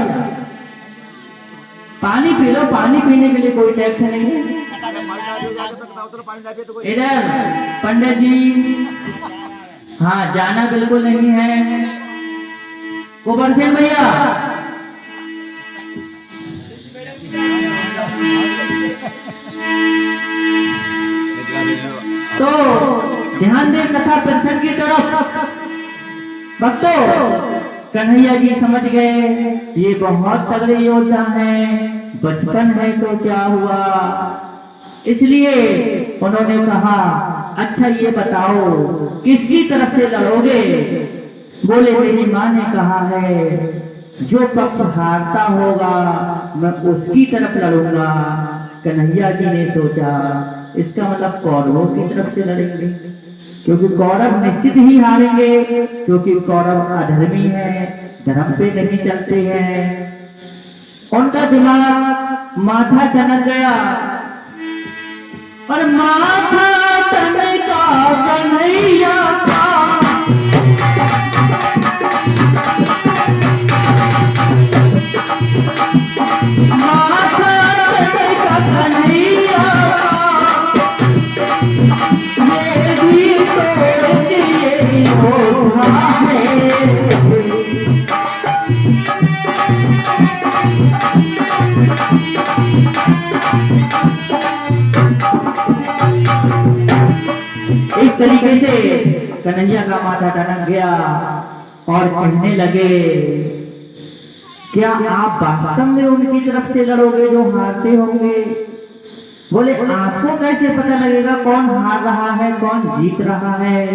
S1: पानी पी लो, पानी पीने के लिए कोई टैक्स नहीं है। इधर पंडित जी, हाँ जाना बिल्कुल नहीं है। कुंवर सेन भैया तो ध्यान दे कथा प्रसंग की तरफ। भक्तों कन्हैया जी समझ गए ये बहुत तगड़े योद्धा हैं, बचपन है तो क्या हुआ, इसलिए उन्होंने कहा अच्छा ये बताओ किसकी तरफ से लड़ोगे। बोले मेरी माँ ने कहा है जो पक्ष हारता होगा मैं उसकी तरफ लड़ूंगा। कन्हैया जी ने सोचा इसका मतलब कौरवों की तरफ से लड़ेंगे, क्योंकि कौरव निश्चित ही हारेंगे, क्योंकि कौरव अधर्मी है, धर्म पे नहीं चलते हैं। उनका दिमाग माथा चनक गया और माथा चनका कन्हैया का। माथा चनका कन्हैया ये भी तो ये होता है। इस तरीके से कन्हैया का माथा टनक गया और कहने लगे क्या आप वास्तव में उनकी तरफ से लड़ोगे जो हारते होंगे। बोले आपको कैसे पता लगेगा कौन हार रहा है कौन जीत रहा है।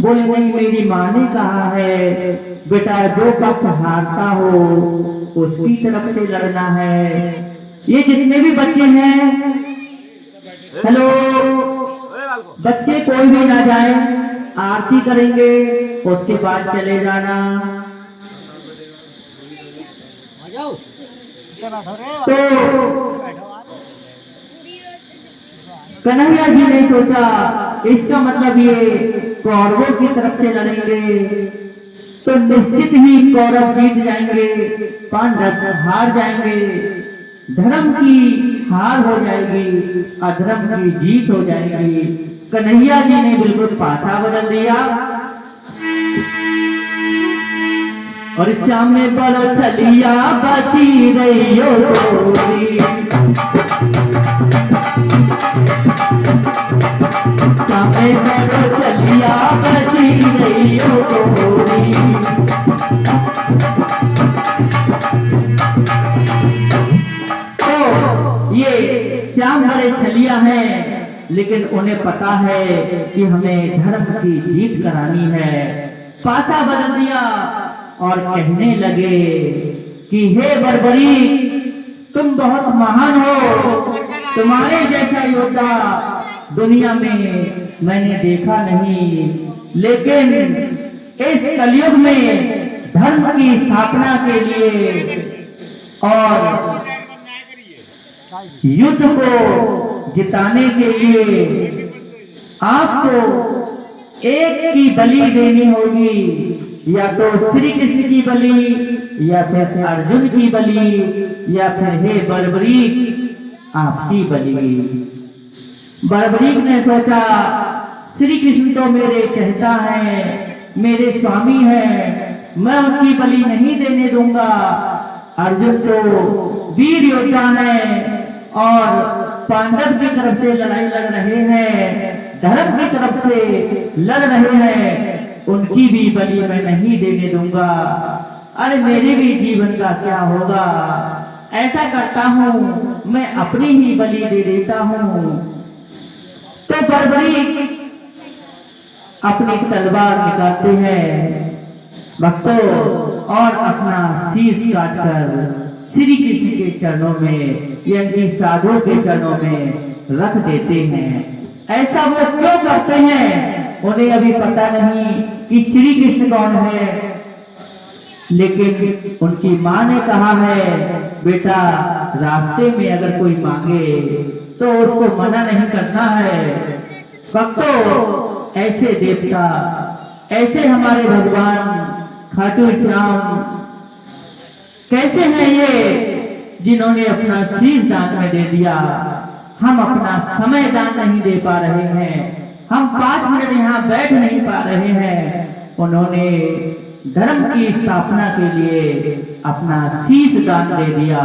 S1: बोले नहीं मेरी माँ ने कहा है बेटा जो पक्ष हारता हो उसकी तरफ से लड़ना है। ये जितने भी बच्चे हैं, हेलो बच्चे कोई भी ना जाए, आरती करेंगे उसके बाद चले जाना। तो कन्हैया जी ने सोचा इसका मतलब ये कौरवों की तरफ से लड़ेंगे तो निश्चित ही कौरव जीत जाएंगे, पांडव हार जाएंगे, धर्म की हार हो जाएगी, अधर्म की जीत हो जाएगी। कन्हैया जी ने बिल्कुल पासा बदल दिया और सामने बोलो चलिया बची रही हो गोरी, सामने बोलो चलिया बची रही हो गोरी। तो ये श्याम बड़े छलिया हैं, लेकिन उन्हें पता है कि हमें धर्म की जीत करानी है। पासा बदल दिया और कहने लगे कि हे बर्बरी, तुम बहुत महान हो, तुम्हारे जैसा योद्धा दुनिया में मैंने देखा नहीं, लेकिन इस कलयुग में धर्म की स्थापना के लिए और युद्ध को जिताने के लिए आपको एक की बलि देनी होगी, या तो श्री कृष्ण की बलि, या फिर अर्जुन की बलि, या फिर हे बर्बरीक आपकी बलि। बर्बरीक ने सोचा श्री कृष्ण तो मेरे कहता है, मेरे स्वामी है, मैं उनकी बलि नहीं देने दूंगा। अर्जुन तो वीर योद्धा है और पांडव की तरफ से लड़ाई लड़ रहे हैं, धर्म की तरफ से लड़ रहे हैं, उनकी भी बलि मैं नहीं देने दूंगा। अरे मेरे भी जीवन का क्या होगा, ऐसा करता हूँ मैं अपनी ही बलि दे देता हूँ। तो बर्बरीक अपनी तलवार निकालते हैं भक्तों और अपना शीश काटकर श्री कृष्ण के चरणों में, यानी साधु के चरणों में रख देते हैं। ऐसा वो क्यों करते हैं, उन्हें अभी पता नहीं कि श्री कृष्ण कौन है, लेकिन उनकी माँ ने कहा है बेटा रास्ते में अगर कोई मांगे तो उसको मना नहीं करना है। भक्तों ऐसे देवता, ऐसे हमारे भगवान खाटू श्याम कैसे हैं ये, जिन्होंने अपना शीश दान में दे दिया। हम अपना समय दान नहीं दे पा रहे हैं, हम 5 मिनट यहाँ बैठ नहीं पा रहे हैं, उन्होंने धर्म की स्थापना के लिए अपना शीश दान दे दिया।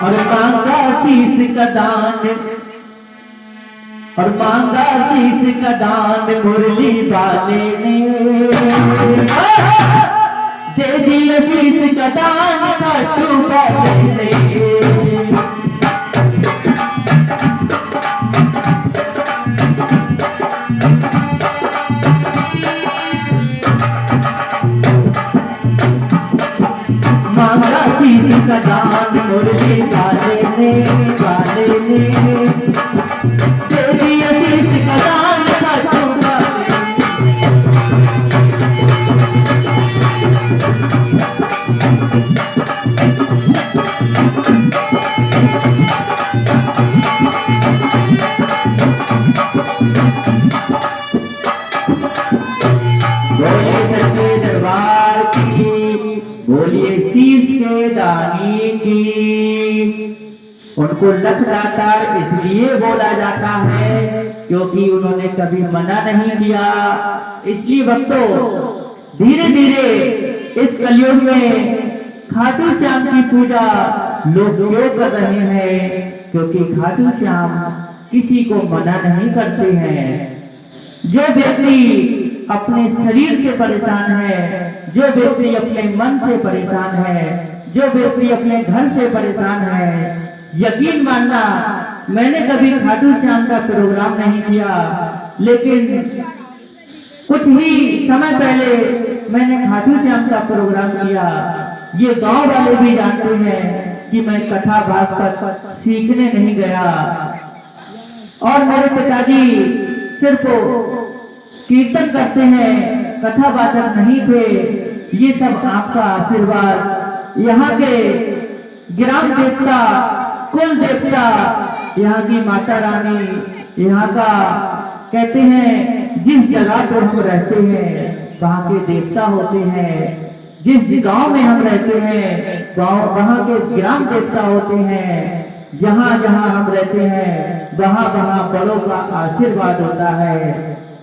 S1: और मांगा शीश का दान, और मांगा शीश का दान मुरली वाले ने, दे दिया शीश का दान खाटू वाले ने। मांगा शीश का दान मुरली वाले ने, वाले ने दे दिया शीश का दान खाटू वाले बोलिए सच्चे दरबार की, बोलिए शीश के दानी की। उनको लखदातार इसलिए बोला जाता है क्योंकि उन्होंने कभी मना नहीं किया। इसलिए भक्तों धीरे धीरे इस कलयुग में खाटू श्याम की पूजा लोग क्यों कर रहे हैं, क्योंकि खाटू श्याम किसी को मना नहीं करते हैं। जो व्यक्ति अपने शरीर से परेशान है, जो व्यक्ति अपने मन से परेशान है, जो व्यक्ति अपने घर से परेशान है, यकीन मानना मैंने कभी खाटू श्याम का प्रोग्राम नहीं किया, लेकिन कुछ ही समय पहले मैंने खाटू श्याम का प्रोग्राम किया। ये गांव वाले भी जानते हैं कि मैं कथा भागवत सीखने नहीं गया, और मेरे पिताजी सिर्फ कीर्तन करते हैं, कथा वाचक नहीं थे। ये सब आपका आशीर्वाद, यहाँ के ग्राम देवता, कुल देवता, यहाँ की माता रानी, यहाँ का कहते हैं जिस जगह पर हम रहते हैं वहाँ के देवता होते हैं। जिस गांव में हम रहते हैं गांव वहाँ के ग्राम देवता होते हैं। जहाँ जहाँ हम रहते हैं वहाँ वहाँ बड़ों का आशीर्वाद होता है।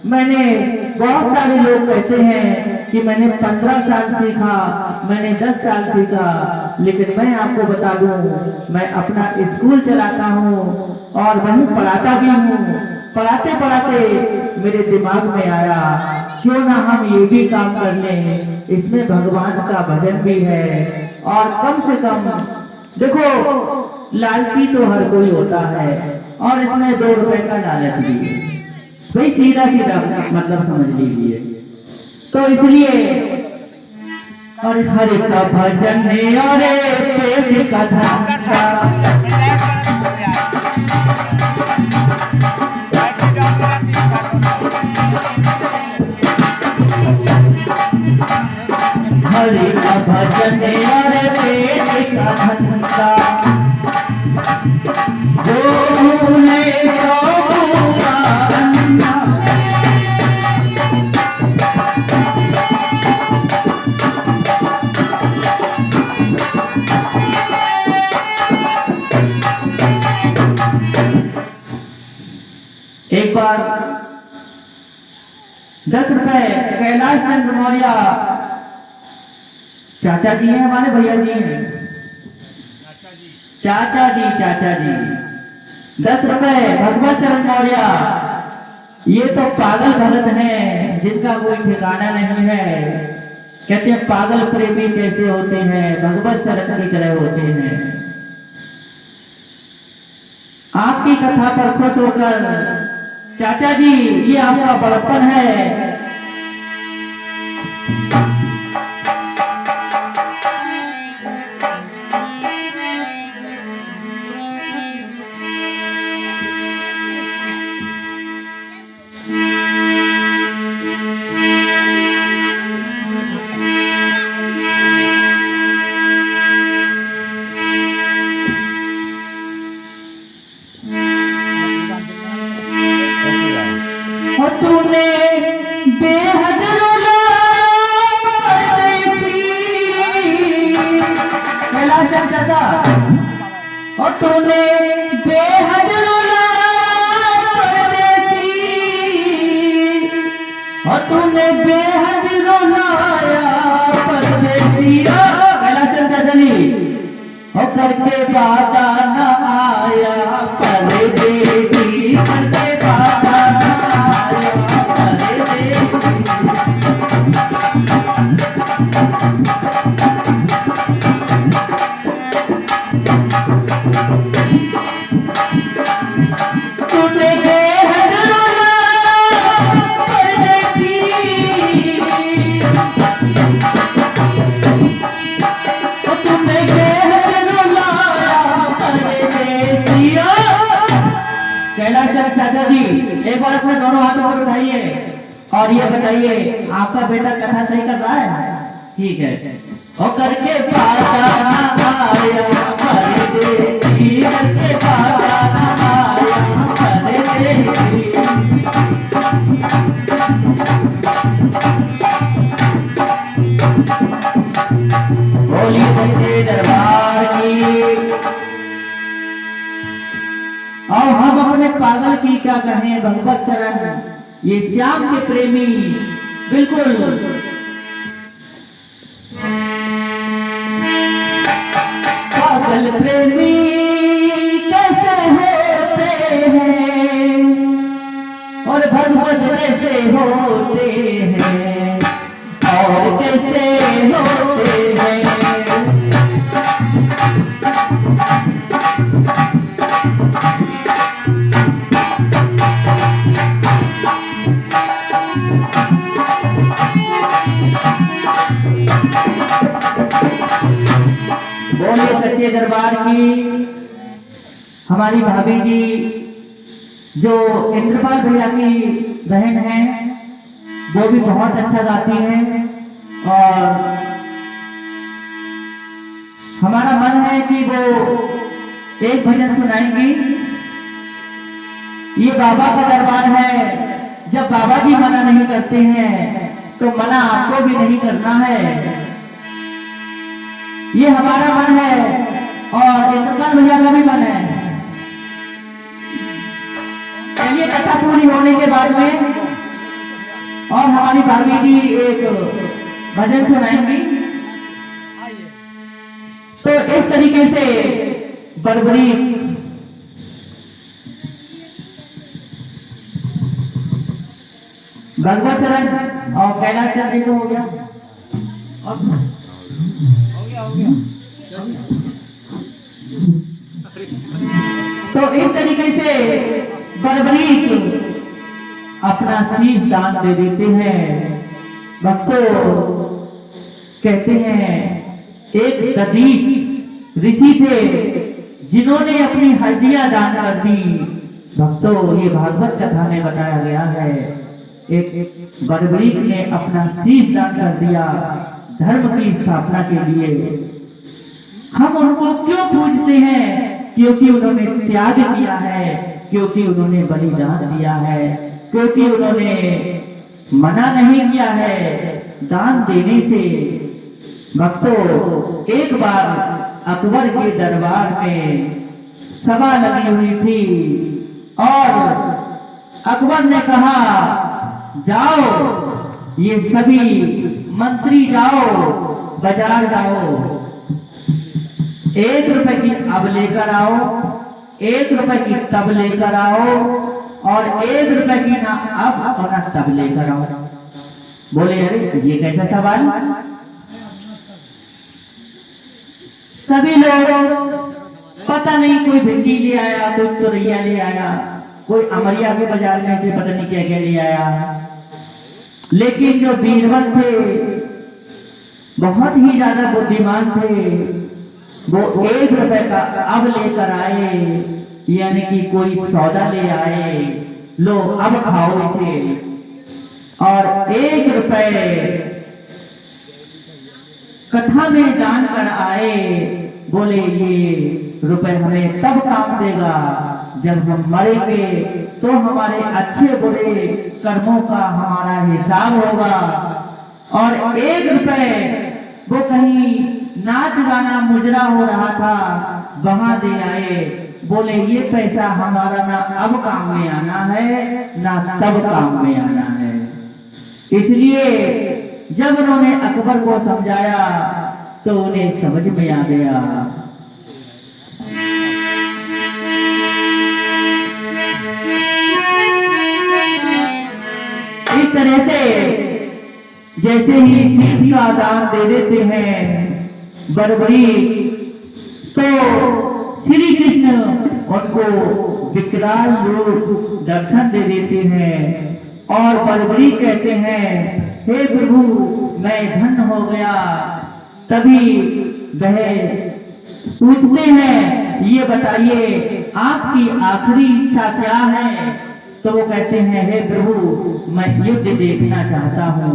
S1: मैंने बहुत सारे लोग कहते हैं कि मैंने 15 साल सीखा, मैंने 10 साल सीखा, लेकिन मैं आपको बता दूं मैं अपना स्कूल चलाता हूँ और वहीं पढ़ाता भी हूँ। पढ़ाते पढ़ाते मेरे दिमाग में आया, क्यों ना हम ये भी काम कर लें, इसमें भगवान का भजन भी है और कम से कम देखो लालची तो हर कोई होता है और इसमें 2 रुपए का लालच भी है, भाई सीधा सीधा मतलब समझ लीजिए। तो इसलिए और हर का भजन और पेट का हरि का भजन और पेट का धंधा, जो भूले तो भूला अन्ना। एक बार 10 रुपए कैलाश चंद्र मौर्य चाचा जी हैं, हमारे भैया जी हैं, चाचा जी 10 रुपए भगवत चरण मौर्य, ये तो पागल भगत हैं जिनका कोई ठिकाना नहीं है। कहते हैं पागल प्रेमी कैसे होते हैं, भगवत चरण की तरह होते हैं। आपकी कथा पर खुश होकर चाचा जी ये आपका बड़प्पन है। तूने बेहद रुला दादा, और तूने बेहद रुला और तूने बेहद रुलाया परदेसिया, और करके बाता न आया परदेसी, करके बाता न आया परदेसी। तूने बेहद रुलाया परदेसी, तूने बेहद रुलाया परदेसिया। कैलाश चाचा जी एक बार अपने दोनों हाथों पर उठाइए और ये बताइए आपका बेटा कथा सही कर रहा है? ठीक है। और करके पाता ना आया परदेसी, करके पाता ना आया परदेसी। बोली सच्चे दरबार की। और हम अपने पागल की क्या कहें, भगवत शरण ये श्याम के प्रेमी बिल्कुल पागल प्रेमी कैसे होते हैं और भगवत कैसे होते हैं और कैसे होते हैं। बोलिए सच्चे दरबार की। हमारी भाभी जी जो इंद्रपाल भैया की बहन है वो भी बहुत अच्छा गाती हैं और हमारा मन है कि वो एक भजन सुनाएंगी। ये बाबा का दरबार है, जब बाबा जी मना नहीं करते हैं तो मना आपको भी नहीं करना है। ये हमारा मन है और इंद्रपाल भैया का भी मन है। चलिए कथा पूरी होने के बाद में और हमारी भाभी जी एक भजन सुनाएंगी। तो इस तरीके से बरबरी भगवत शरण और कैलाश चंद्र जी को हो गया। और
S2: हो गया
S1: तो इस तरीके से बर्बरीक अपना शीश दान दे देते हैं। भक्तों कहते हैं एक दधीच ऋषि थे जिन्होंने अपनी हड्डियां दान कर दी। भक्तों ये भागवत कथा में बताया गया है एक बर्बरीक ने अपना शीश दान कर दिया धर्म की स्थापना के लिए। हम उनको क्यों पूजते हैं? क्योंकि उन्होंने त्याग किया है, क्योंकि उन्होंने बलिदान दिया है, क्योंकि उन्होंने मना नहीं किया है दान देने से। भक्तों एक बार अकबर के दरबार में सभा लगी हुई थी और अकबर ने कहा जाओ ये सभी मंत्री जाओ बाजार जाओ, 1 रुपए की अब लेकर आओ, 1 रुपए की तब लेकर आओ और 1 रुपए की ना अब और ना तब लेकर आओ। बोले अरे ये कैसा सवाल? सभी लोग पता नहीं कोई भिंडी ले आया, कोई तुरैया ले आया, कोई अमरिया के बाजार में से पता नहीं क्या क्या ले आया। लेकिन जो बीरबल थे बहुत ही ज्यादा बुद्धिमान थे, वो 1 रुपए का अब लेकर आए, यानी कि कोई सौदा ले आए, लो अब खाओ इसे। और 1 रुपए कथा में दान कर आए। बोले ये रुपए हमें तब काम देगा जब हम मरेंगे तो हमारे अच्छे बुरे कर्मों का हमारा हिसाब होगा। और 1 रुपए वो कहीं नाच गाना मुजरा हो रहा था वहां दे आए। बोले ये पैसा हमारा ना अब काम में आना है ना तब काम में आना है। इसलिए जब उन्होंने अकबर को समझाया तो उन्हें समझ में आ गया। इस तरह से जैसे ही शीश का दान दे देते हैं बर्बरी, तो श्री कृष्ण उनको विकराल रूप दर्शन दे देते हैं और बर्बरी कहते हैं हे प्रभु मैं धन्य हो गया। तभी वह पूछते हैं ये बताइए आपकी आखिरी इच्छा क्या है? तो वो कहते हैं हे प्रभु मैं युद्ध देखना चाहता हूँ।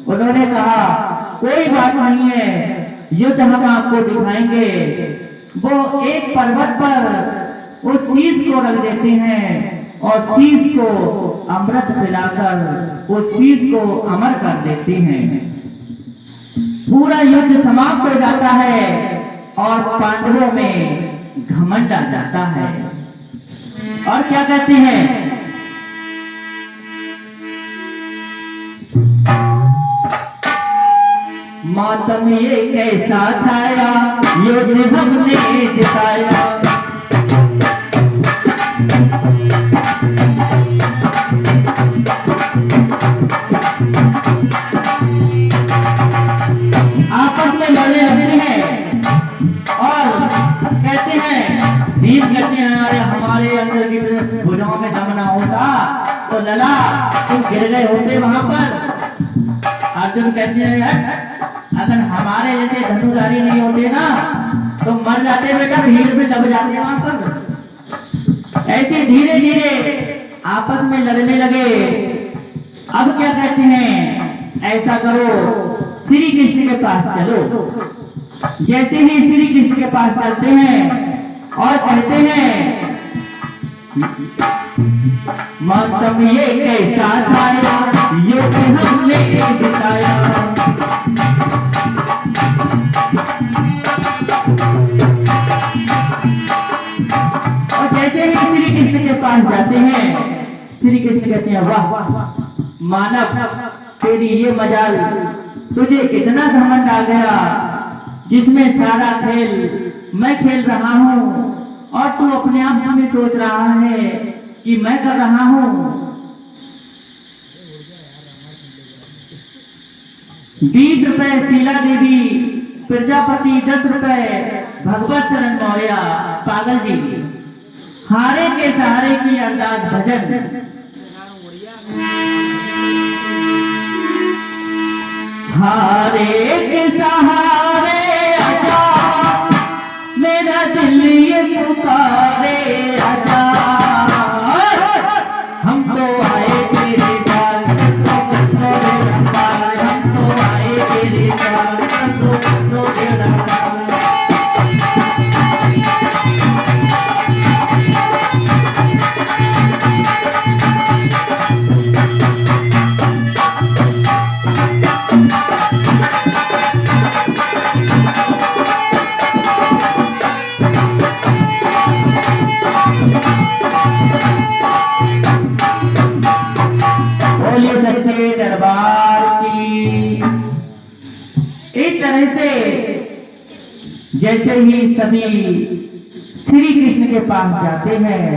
S1: उन्होंने कहा कोई बात नहीं है, युद्ध हम आपको दिखाएंगे। वो एक पर्वत पर उस शीश को रख देते हैं और शीश को अमृत पिलाकर उस शीश को अमर कर देते हैं। पूरा युद्ध समाप्त हो जाता है और पांडवों में घमंड आ जाता है। और क्या कहते हैं मातम ये कैसा छाया युद्ध हमने जिताया। आपस में लड़ने लगते हैं और कहते हैं भीम कहते हैं अरे हमारे अंदर की भुजाओं में दम ना होता तो लला तुम गिर गए होते वहां पर। अर्जुन कहते हैं अगर हमारे जैसे धनुधारी नहीं होते ना तो मर जाते बेटा, भीड़ में दब जाते वहां पर। ऐसे धीरे धीरे आपस में लड़ने लगे। अब क्या कहते हैं ऐसा करो श्री कृष्ण के पास चलो। जैसे ही श्री कृष्ण के पास चलते हैं और कहते हैं मातम ये कैसा छाया युद्ध हमने जिताया। और जैसे ही श्री कृष्ण के पास जाते हैं श्री कृष्ण कहते हैं वाह मानव तेरी ये मजाल, तुझे कितना घमंड आ गया जिसमें सारा खेल मैं खेल रहा हूँ और तू अपने आप में सोच रहा है कि मैं कर रहा हूँ। ₹20 शीला देवी, प्रजापति 10 रुपए, भगवत शरण मौर्य। पागल जी, हारे के सहारे की अरदास भजन। हारे के सहारे आजा, मेरा दिल ये पुकारे आजा। हम तो आए तेरे द्वार, हम तो आए तेरे द्वार, हम तो तेरा द्वार। बोलिए सच्चे दरबार की। इस तरह से जैसे ही सभी श्री कृष्ण के पास जाते हैं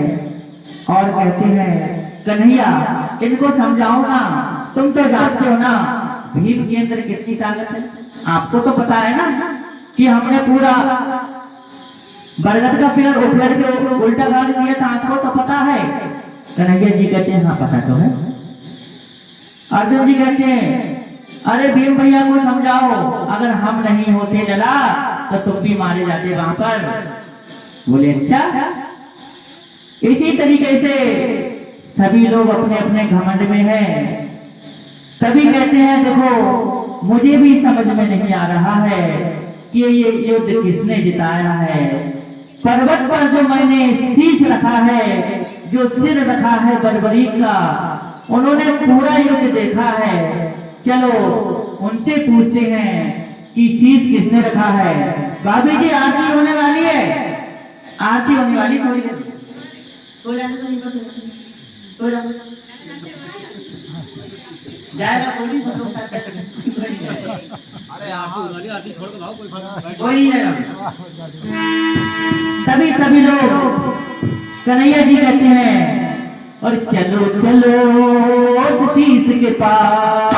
S1: और कहते हैं, कन्हैया इनको समझाओ ना, तुम तो जानते हो ना भीम के अंदर कितनी ताकत है। आपको तो पता है ना कि हमने पूरा बरगद का पेड़ उखड़ के उल्टा गाड़ दिया था, आपको तो पता है। कन्हैया जी कहते हैं, हाँ पता तो है। अर्जुन जी कहते हैं, अरे भीम भैया को समझाओ, अगर हम नहीं होते जला तो तुम भी मारे जाते वहां पर। बोले अच्छा। इसी तरीके से सभी लोग अपने अपने घमंड में हैं। सभी कहते हैं, देखो मुझे भी समझ में नहीं आ रहा है कि ये युद्ध किसने जिताया है। पर्वत पर जो मैंने शीश रखा है, जो सिर रखा है बर्बरीक का, उन्होंने पूरा युद्ध देखा है। चलो उनसे पूछते हैं कि शीश किसने रखा है। बाबी जी आरती होने वाली है, आरती होने वाली, थोड़ी देर सो जाएगा कोई सब लोग साथ
S2: अरे आरती छोड़ के भागो, कोई फर्क
S1: कोई नहीं जाएगा। सभी लोग कन्हैया जी कहते हैं, और चलो चलो शीश के पास,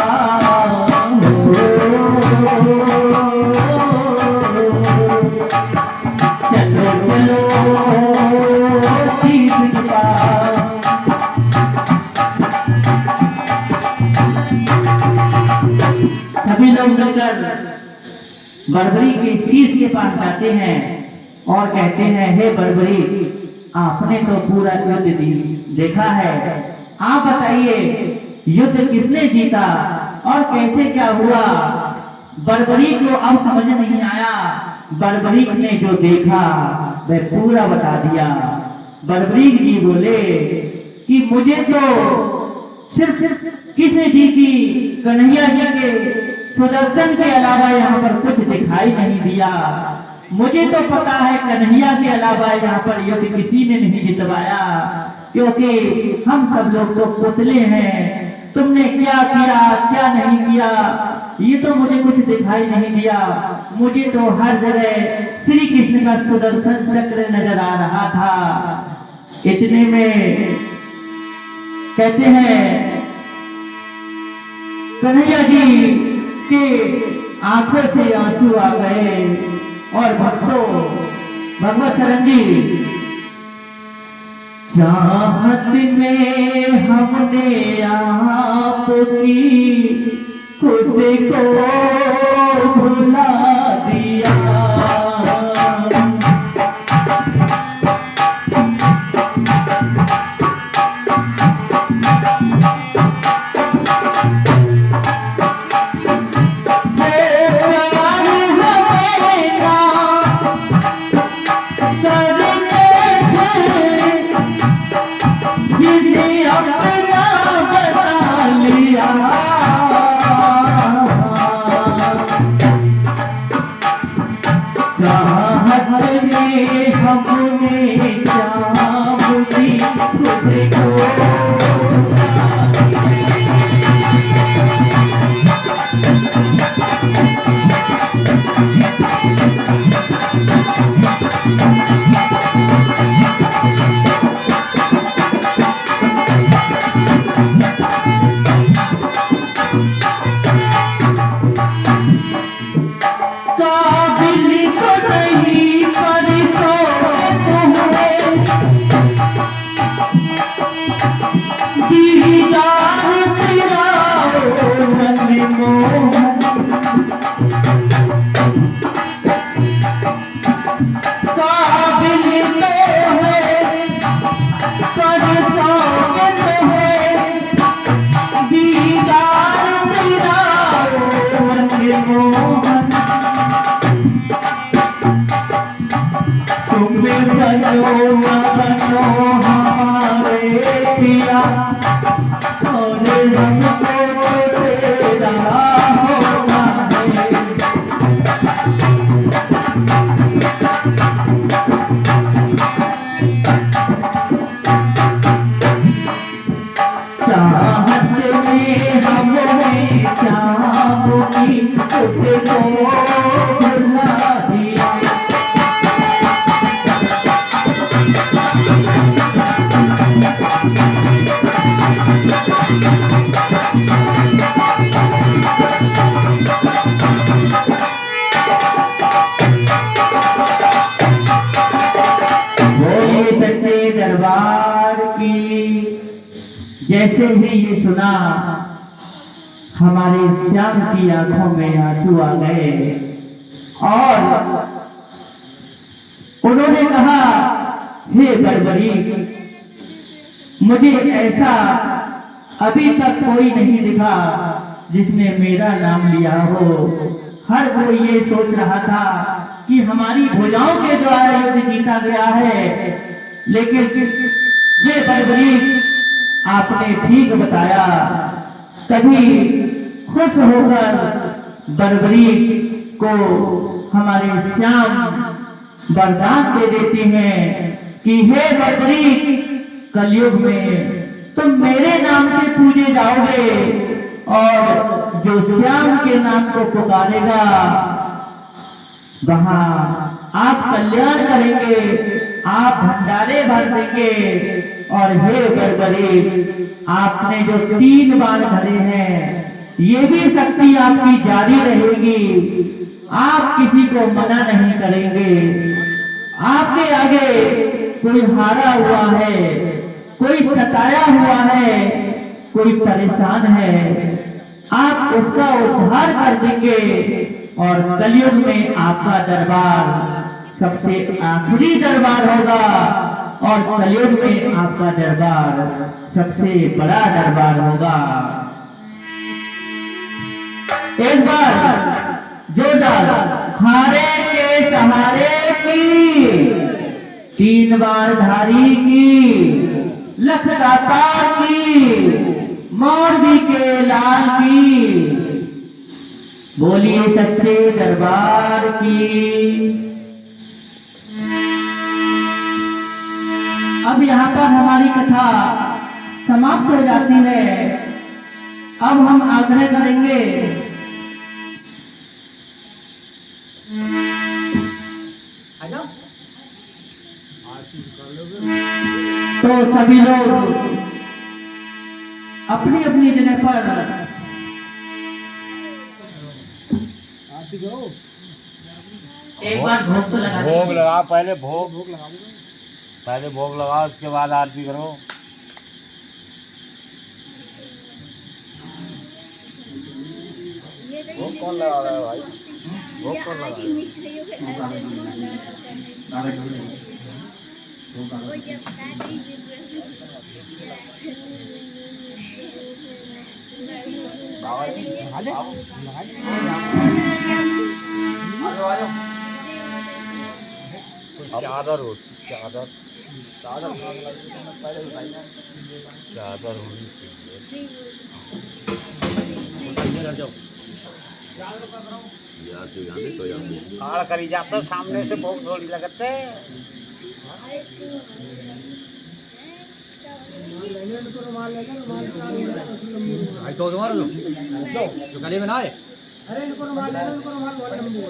S1: चलो चलो शीश के पास। सभी लोग मिलकर बर्बरी के शीश के पास जाते हैं और कहते हैं, हे बर्बरी आपने तो पूरा युद्ध देखा है, आप बताइए युद्ध किसने जीता और कैसे क्या हुआ। बर्बरी को अब समझ नहीं आया। बर्बरी ने जो देखा वह पूरा बता दिया। बर्बरी जी बोले कि मुझे तो सिर्फ किसी जी की, कन्हैया जी के सुदर्शन के अलावा यहाँ पर कुछ दिखाई नहीं दिया। मुझे तो पता है कन्हैया के अलावा यहाँ पर युद्ध किसी ने नहीं जितवाया, क्योंकि हम सब लोग तो पुतले हैं। तुमने क्या किया क्या नहीं किया ये तो मुझे कुछ दिखाई नहीं दिया। मुझे तो हर जगह श्री कृष्ण का सुदर्शन चक्र नजर आ रहा था। इतने में कहते हैं कन्हैया जी के आंखों से आंसू आ गए और भक्तों भगवत शरण जी, चाहत में हमने आपकी खुद को भुला दिया। किसको भुला दिया। बोलिए सच्चे दरबार की। जैसे ही ये सुना हमारे श्याम की आंखों में आंसू आ गए और उन्होंने कहा, हे बड़बड़ी, मुझे ऐसा अभी तक कोई नहीं दिखा जिसने मेरा नाम लिया हो। हर कोई ये सोच रहा था कि हमारी भुजाओं के द्वारा युद्ध जीता गया है, लेकिन ये बड़बड़ी आपने ठीक बताया। कभी खुश होकर बड़बड़ी को हमारे श्याम वरदान दे देते हैं कि हे बड़बड़ी, कलयुग में तुम मेरे नाम से पूजे जाओगे और जो श्याम के नाम को पुकारेगा वहां आप कल्याण करेंगे, आप भंडारे भर देंगे। और हे बड़बड़ी, आपने जो 3 बार धरे हैं ये भी शक्ति आपकी जारी रहेगी, आप किसी को मना नहीं करेंगे। आपके आगे कोई हारा हुआ है, कोई सताया हुआ है, कोई परेशान है, आप उसका उद्धार कर देंगे और कलयुग में आपका दरबार सबसे आखिरी दरबार होगा और कलयुग में आपका दरबार सबसे बड़ा दरबार होगा। एक बार जोरदार हारे के सहारे की, 3 बार धारी की, लख दातार की, मोरबी के लाल की। बोलिए सच्चे दरबार की। अब यहाँ पर हमारी कथा समाप्त हो जाती है। अब हम आग्रह करेंगे तो सभी लोग अपनी अपनी जगह पर एक बार भोग तो लगा
S2: भोग लगा, पहले भोग लगाओ, उसके बाद आरती करो। भोग कौन लगा रहा है भाई? भोग कौन लगा रहा है? चादर हो, चादर पहले बताइए, चादर होनी चाहिए। काड़ करी जाता सामने से भोग थोड़ी लगते। तो तुम्हारा जो गले में ना है।